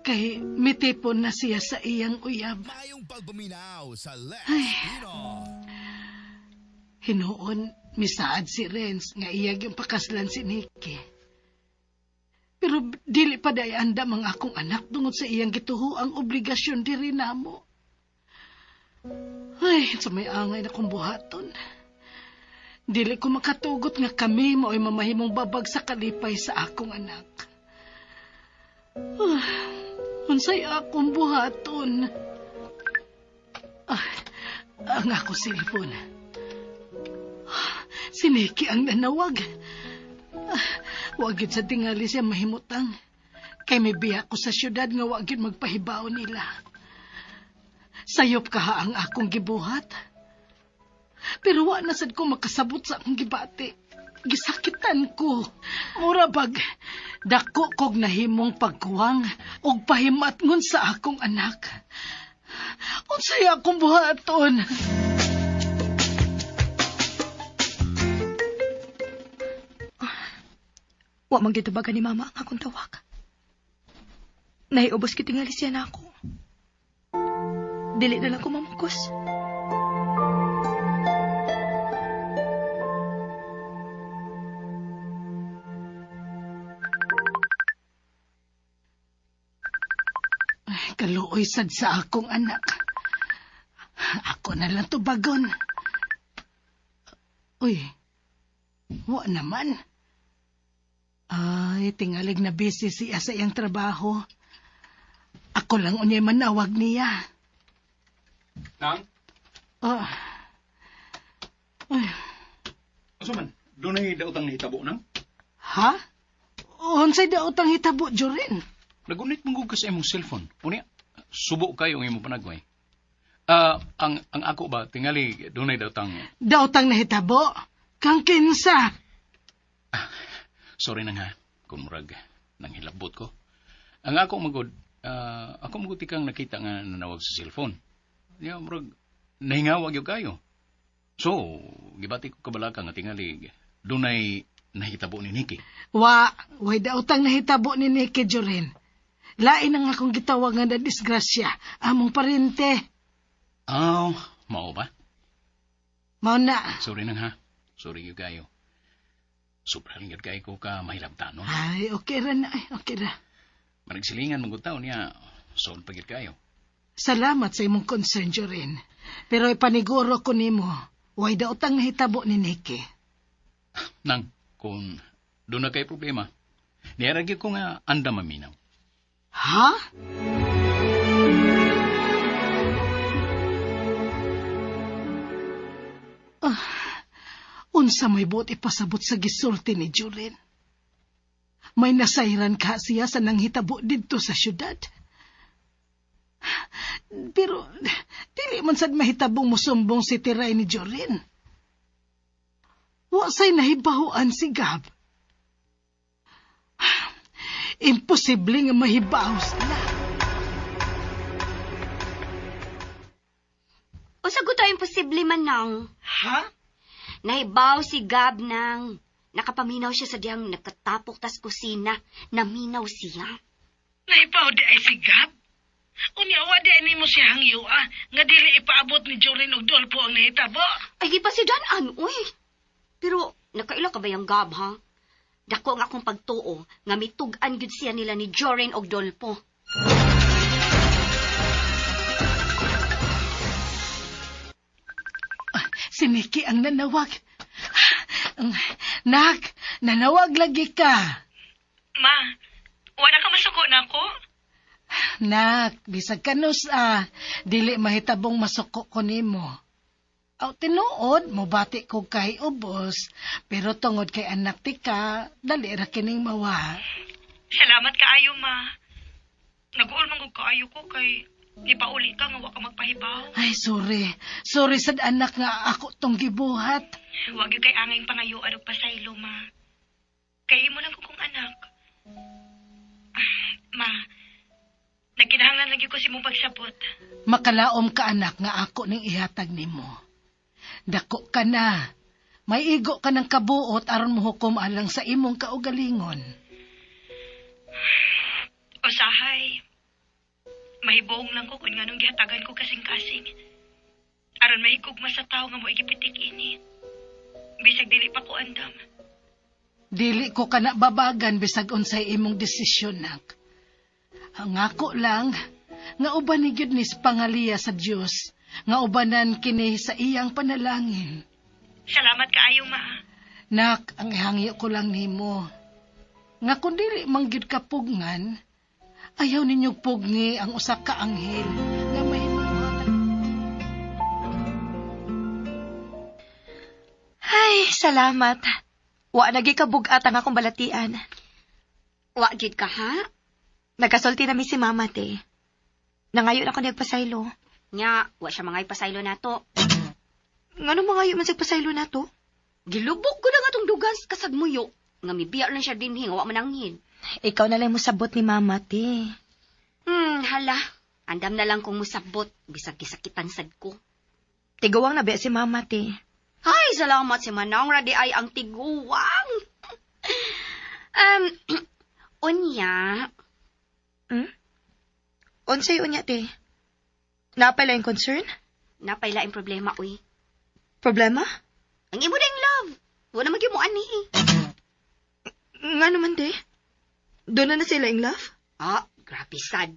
kay mitipon na siya sa iyang uyab. Mayong pagbuminaw sa Let's Ay. Pino. Hinuon, misaad si Renz nga iyag yung pakaslan si Nikki. Pero dili pa day andam ang akong anak tungod sa iyang gituho ang obligasyon diri namo. Ay, sa may angay na kong buhaton. Dili ko makatugot nga kami mao'y mamahimong babag sa kalipay sa akong anak. Unsay akong buhaton. Ang ako cellphone. Si Nikki ang nanawag. Wagid sa tingali siya mahimutang. Kay may biya ko sa syudad nga wagid magpahibaw nila. Sayop kaha ang akong gibuhat. Pero wa na sad ko makasabot sa akong gibati. Gisakitan ko. Mura bag, dako kog nahimong pagkuwang og pahimatngon sa akong anak. Unsay akong buhaton. Wa man gitubagan ni mama ang akong tawag. Naiubos kitingali siya na ako. Dili na lang ko mamukos. Ay, kaluoy sad sa akong anak. Ako na lang tubagon. Uy, wa naman. Ay, tingalig na busy siya sa iyang trabaho. Ako lang unyay manawag niya. Nang? Ay, Asa man? Doon ay daotang nahitabo nang? ha? Unsay daotang hitabo, Jorin? Nagunit mong ka sa imong cellphone. Unya, subo kayo ang imong panagway. Ang ako ba, tingali, doon ay daotang... Daotang nahitabo? Kang kinsa? Sorry nang ha, kung murag nang hilabot ko. Ang ako magod ikang nakita nga nanawag sa cellphone. Ya, murag, nahingawag yung kayo. So, gibati ko kabalaka nga tingali, doon ay nahitabo ni Nikki. Way daotang nahitabo ni Nikki, Jorin. Lain ang akong gitawag nga na disgrasya, among parente. Mao ba? Mao na. Sorry nang ha. Sorry yung kayo. Sobrang yun kayo ko ka mahilabtan, no? Ay, okay ra na. Okay ra. Managsilingan mong gutaw niya, soon pagit kayo. Salamat sa imong concern, Jorin. Pero ipaniguro ko nimo, way daotang nahitabo ni Nikki. Nang, kung doon na kayo problema, niyaragyo ko nga anda maminaw. Ha? Unsa may buot ipasabot sa gisulti ni Jorin? May nasayran ka siya sa nanghitabo didto sa syudad. Pero, dili man sad mahitabong musumbong si Tiray ni Jorin. Wa say nahibahuan si Gab. Imposible nga mahibaw sila. O sagot ay imposible man nang. Ha? Nahibaw si Gab nang nakapaminaw siya sa diyang nagkatapok tas kusina. Naminaw siya. Naipaw di ay si Gab. Unyawa di ay mo siya hangyua, nga dili ipaabot ni Jorin og Dolpo ang nahitabo. Ay, di pa si Danan, uy. Pero, nakaila ka ba yung Gab, ha? Dako nga akong pagtuo, nga mitugan gyud siya nila ni Jorin og Dolpo. Si Nikki ang nanawag. Nak, nanawag lagi ka. Ma, wala ka masuko na ako? Nak, bisag kanus dili mahitabong masuko ko nimo. Aw tinuod, mobati ko kay ubos, pero tungod kay anak ti ka, dali ra kining mawa. Salamat kaayo, ma. Nag-uol man kog kaayo ko kay ipauli ka nga wa ka magpahibaw. Ay, sorry. Sorry sad anak nga ako tong gibuhat. Huwag yung kay angay pangayuan og pasaylo, ma. Kay imo lang ko kong anak. Ma, nagkinahanglan lagi ko si mong pagsabot. Makalaom ka anak nga ako ning ihatag nimo. Dako ka na. May igo ka ng kabuot aron mohukom alang sa imong kaugalingon. Usahay. Mahibong lang ko kung nga nung gihatagan ko kasing-kasing. Aron mahigugma sa tao nga mo igipitik ini. Bisag dili pa ko andam. Dili ko ka na babagan bisag unsay imong desisyon nak. Ang ako lang nga uban ni gyud ni pangaliya sa Dios nga ubanan kini sa iyang panalangin. Salamat kaayo, ma. Nak, ang ihangyo ko lang nimo. Nga kung dili man gyud ka pugngan, ayaw ninyong pugni ang usa ka anghel nga mahimuhatag. Ay, salamat. Wa nagi kabugat ang akong balatian. Wa gyud ka, ha? Nagasulti na mi si mama, te. Nangayon ako nagpasaylo. Nya, wa siya mangay pasaylo nato. Ngano mangayo man sa pasaylo na to? Gilubog ko na nga tong dugan sa kasagmuyo. Nga mibiya lang siya dinhi, nga wa manangin. Ikaw na lang mo sabot ni mama, te. Hala. Andam na lang kung musabot. Bisag kisakitan sad ko. Tiguwang na ba si mama, te? Ay, salamat si Manang Radi ay ang tiguwang. Unya. Unsay unya, te? Napay lang concern? Napay laing problema, uy. Problema? Ang imo ding love. Wala naman mo ani. Nga naman, te. Doon na sila in love? Grabe sad.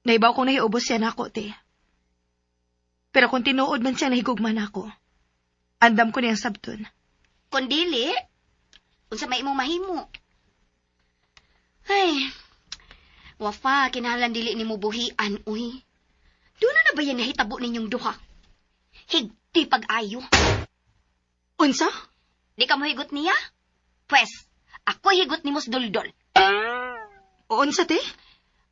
Naibaw kong nahiubos siya na ako, te. Pero kung tinuod man siya nahigugman ako, andam ko niyang sabton. Kung dili, unsa may imong mahimo. Ay, wafa, kinahanglan dili ni mo buhian, uy. Doon na ba yan nahitabo ninyong duha? Higti pag-ayo. Unsa? Di ka mahigot niya? Pwes, ako higot ni Mos Duldol. Unsa, te?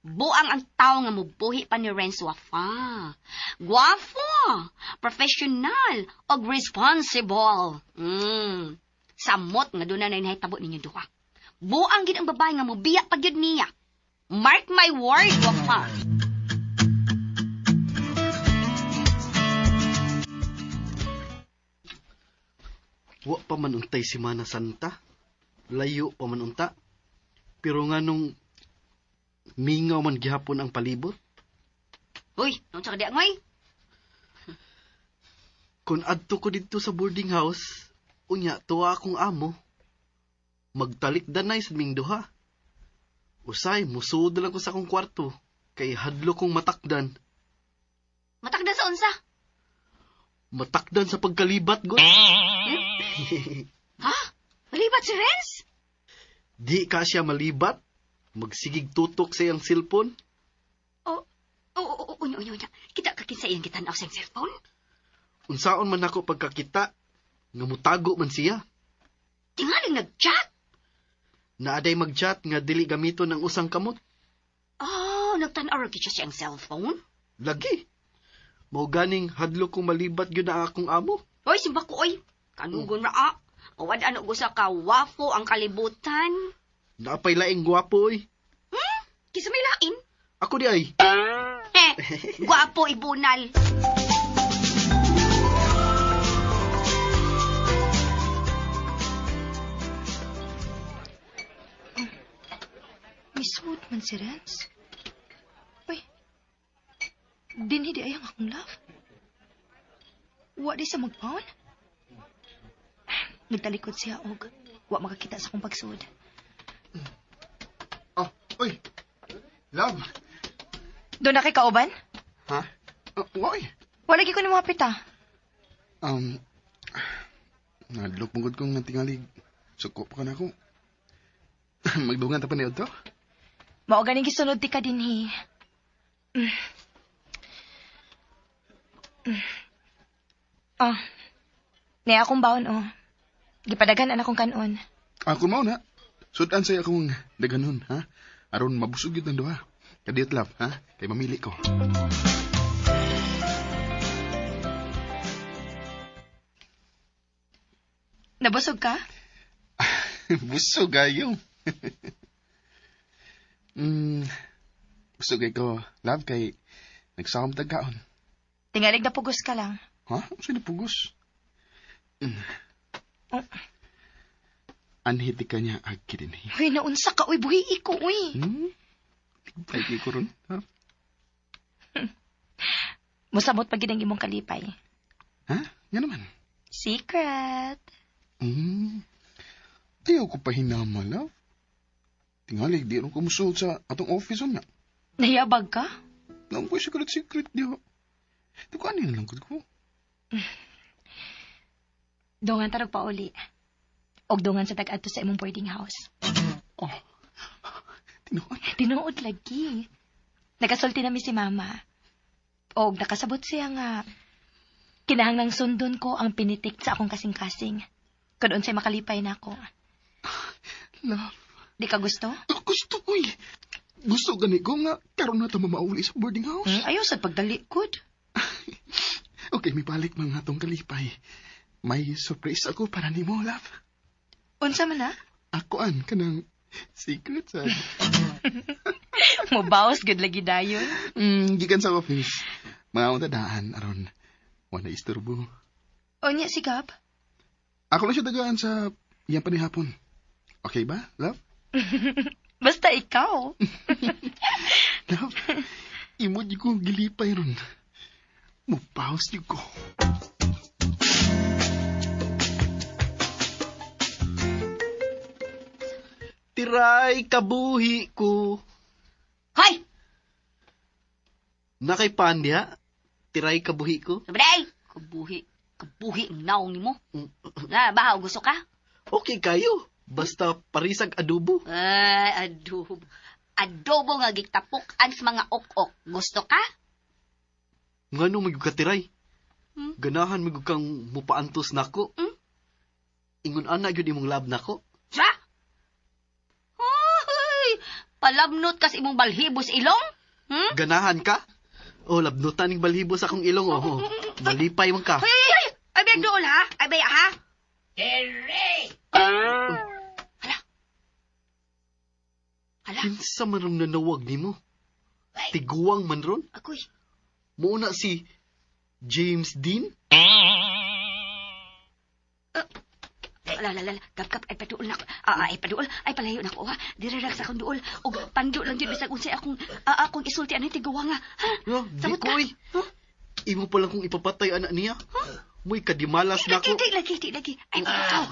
Buang ang tao nga mubuhi pa ni Renz Wafa. Guwapo, professional, og responsible. Samot nga doon na nahitabo ninyo duha. Buang gid ang babae nga mubiya pa gyud niya. Mark my word, Wafa. Wa pa man untay si Mana Santa. Layo pa man unta. Pero nga nung mingaw man gihapon ang palibot. Uy, nung tsaka di ngoy. Kung adto ko dito sa boarding house, unya tuwa akong amo. Magtalikdanay sa ming duha. Usay, musud lang ko sa akong kwarto. Kay hadlo kong matakdan. Matakdan sa unsa? Matakdan sa pagkalibat, God. Ha? Malibat si Renz? Di ka siya malibat. Magsigig tutok sa iyang cellphone. Unya. Kita kakinsa iyang gitanaw sa iyang cellphone? Unsaon man ako pagkakita, nga mutago man siya. Tingaling nag-chat? Naaday mag-chat nga dili gamiton ng usang kamot. Nagtanaw rin siya sa iyang cellphone? Lagi. Mao ganing hadlo kong malibat gyud na akong amo. Hoy, simba ko, oy. Kanugon ra, ah. Awad ano gusa ka, wapo ang kalibutan. Naapay laing gwapo oy. Kisa may lain. Ako di ay. Gwapo ibunal. Misud man si Renz. Uy, dinhi di ayang akong love. Wa di sa magpaon. Nagtalikod siya og wa makakita sa akong pagsud. Oh, uy. Love. Doon na kay kauban? Ha? Why? Wala gi ko ni mga pita. Nadlok mong kong natingalig. Suko pa ka na ako. Magdungan ta pa niyo to? Mao ganing gisunod ti ka dinhi. Oh. Ni akong baon oh. Gipadagan akong kanon. Ako mao na. Sudan say akong daganon, ha? Aron mabusog yun ng duha. Kadiyot love, ha? Kay mamili ko. Nabusog ka? Busog ayo. Busog ay ko, love, kay nagsakam tagkaon. Tingalig na pugos ka lang. Ha? Sino pugos? Oh. Anhiti ka niya agki din. Uy, naunsa ka. Uy, buhi ko, uy. Pagi ko ron, ha? Musamot pag ginang imong kalipay. Ha? Nga naman. Secret. Ayaw ko pa hinama, love. Tingalig, di rin ko musuot sa atong office na. Nahiyabag ka? Nang po secret, di ho. Di ko ano yung langkod ko. Dongan tarog pa uli. Og dongan sa tag-adto sa imong boarding house. Oh, tinuod. Tinuod lagi. Nakasulti namin si mama. Og nakasabot siya nga kinahanglang sundon ko ang pinitik sa akong kasing-kasing. Kung unsay makalipay na ako. Love. Di ka gusto? Gusto ko eh. Gusto gani ko nga karon na ta mamauli sa boarding house. Ayaw sa pagdalikod. Okay, may balik mga atong kalipay. May surprise ako para ni mo, love. Unsa man na? Akoan ka ng secret, sad. Mubaos, good lagi dayon. Gikan sa office. Mga utadaan, aron. Wala isturbo. Onya, sigap? Ako lang siya tagaan sa iyang panihapon. Okay ba, love? Basta ikaw. Love, imo di ko gilipay ron. Mupaos di ko. Tiray kabuhi ko. Hoy! Nakay pandya. Tiray kabuhi ko. Sabday! Kabuhi ang naong ni mo. Na, bahaw gusto ka? Okay kayo. Basta parisag adobo. Ay, adobo. Adobo nga gitapukan sa mga ok-ok. Gusto ka? Ngano magug ka tiray? Ganahan magug kang mupaantos nako. Ingon ana gyud imong lab nako. Siya? Hoy! Palabnot kas imong balhibos ilong? Ganahan ka? O labnutan ning balhibo sa akong ilong oh. Malipay man ka. Ay! Ay, bay doon ha? Ay, bay ha? Hala? Kinsa man ron nanawag nimo? Tiguang man ron? Ako'y. Muna si James Dean? Lala, kap, ay paduol na ako. Ay paduol, ay palayo na ako ha. Dirarag sa akong duol. O pando lang yun, bisag unsay akong isulti ano yung tiguwang ha. No, di Sabot ko ka? eh. Imo pa lang kung ipapatay anak niya. Muy kadimalas na ako. Di lagi. Ay, ikaw.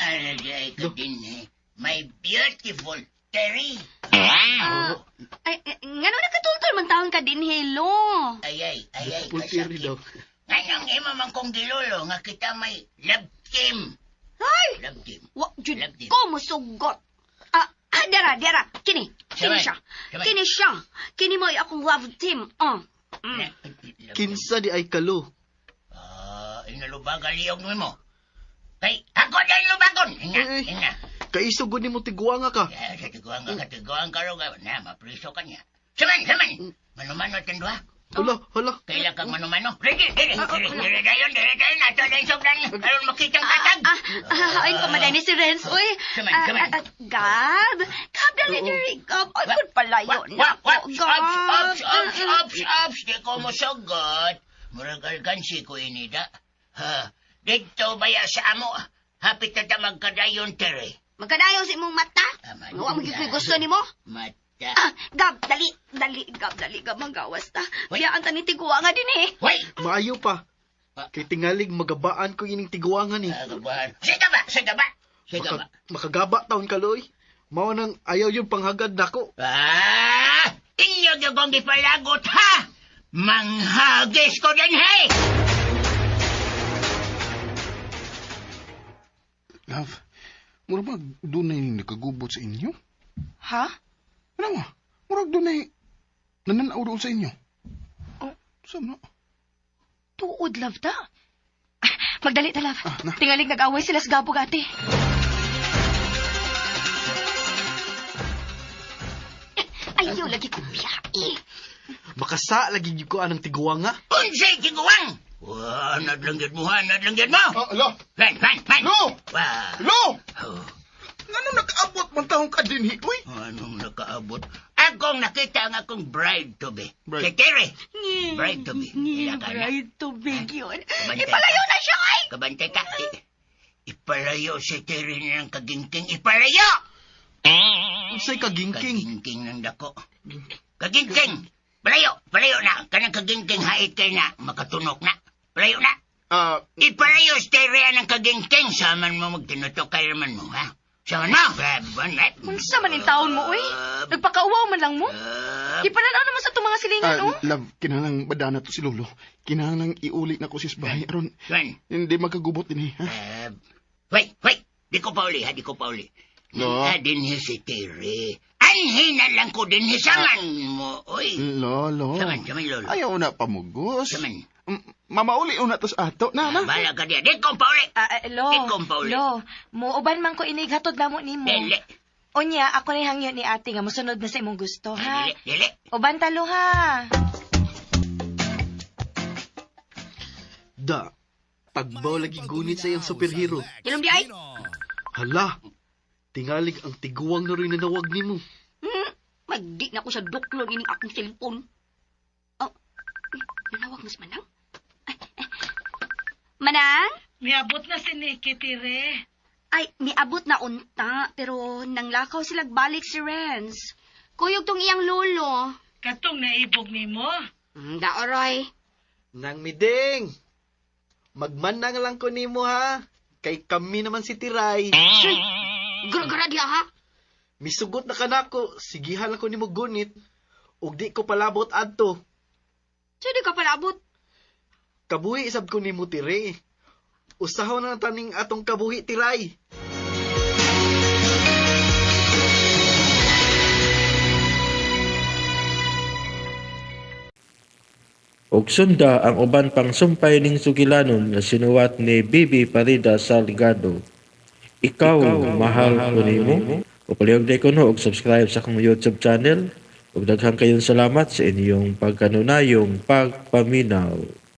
Alagay ka din eh. My beautiful Terry. Ay, nga nung nakatultol man taon ka din, hello. Ay, Pultiri daw. Ngayong ima man kong gilolo nga kita may love team. Ay! Love team. Wa, jud Love team. ko musugot. Dera. Kini Sabay. siya. Sabay. Kini siya. Kini mo ay akong love team. Kinsa di ay kalo. Inalubaga liyog mo. Kay, ako dyan lubagon. Ina. Kaisugod ni mo tiguanga ka. Sa tiguang ka ro. Na, mapriso ka niya. Saman. Manumano tindwa. Hala. Kailan kang mano-mano? Dire dayon. Ato na yung sobrang aron makitang katag. Ay, kamaday ni si Renz, uy. Saman. Gab, dali diri, Gab. Ay, good palayo na ako, Gab. Ops. Di ko mo sagot. Murag alkansi ko inida. Ha, dito baya sa amo. Hapit na ta magkadayon, tere. Magkadayo sa imong mata. Huwag mo gusto ni mo. Mata. Gab, dali, Gab, magawas ta. Biyaan ta ni tiguwa nga din eh. Wait! Maayo pa. Kay tingalig magabaan ko ining tiguangan eh. Agabahan. Sige ba? Makagaba taon kaloy. Mao nang ayaw yung panghagad nako. Inyo gagong gipalagot, ha? Manghagis ko din, hey! Love, murag doon na yung nakagubot sa inyo? Ha? Ano mo? Murag doon na yung nananaw doon sa inyo. Oh. Saan na? Tuod, love ta. Magdali ta, love. Na. Tingalig nag-away sila sa gabog ate. Ayaw lagi ko biyahe. Makasa lagi gyud ko anang tiguang nga. Unsay tiguang? Wah, nadlanggit mo. Alo! Fan. Lo! Wah. Lo! Oh, Ano nakaabot man taong ka din, hipoy? anong nakaabot? Akong nakita ang akong bride-to-be. Bride. Si Terry. Bride-to-be. Ila ka na. Bride to big yun. Kabantay Ipalayo na siya, ay! Kabantay ka. Ipalayo si Terry ng kagingking. Ipalayo! Unsay kagingking? Kagingking ng dako. Kagingking! Palayo na. Kanang kagingking hait kay na. Makatunok na. Palayo na. Ipalayo si Terry ng kagingking. Saman mo magtinutok kay naman mo, ha? Saman mo. Unsa man yung taon mo, uy? Nagpakauwaw man lang mo? Ipananaw naman sa itong mga silingan, oh. Love, kinahanglang badana to si Lolo. Kinahanglang iuli na ko si Sbahay. Aron, Swan. hindi magkagubot din, ha? Wait. Di ko pa uli. No. Din si Terry. Anhin na lang ko din saman mo, oy. Lolo. Saman, Lolo. Ayaw na pamugos. Saman. Mamauli una to sa ato, na. Bala ka diya. Di ko pa uli. Lo, Ikaw, Pauli. muuban man ko inighatod na mo ni mo. Dili. Unya, ako ni hangyo ni ate nga musunod na sa imong gusto, ha? Dili. Uban talo, ha? Da. Tagbaw lagi gunit sa iyang superhero. Ilong di ay? Hala. Tingalig ang tiguang na rin nanawag nimo. Magdi na ko sa duklon ining akong cellphone. Oh, nanawag mas Manang? Manang? Miabot na si Nikki, tire. Ay, miabot na unta, pero nanglakaw sila balik si Renz. Kuyog tong iyang lolo. Katong naibog ni mo. Daoroy. Nang miding. Magmanang lang ko nimo ha. Kay kami naman si Tiray. Gara-gara diya, ha? Misugot na kanako. Sigihan lang ko nimo gunit. Ug di ko palabot adto. Sige ka palabot. Kabuhi isab ko nimo Tiray. Usahaw na taning atong kabuhi Tiray. ug sunda ang uban pang sumpay ning sugilanon nga sinuwat ni Bibi Farida Salgado. Ikaw, mahal ko nimo. O palihog ko no og subscribe sa akong YouTube channel. Ug daghang kayong salamat sa inyong pagkanunayong pagpaminaw.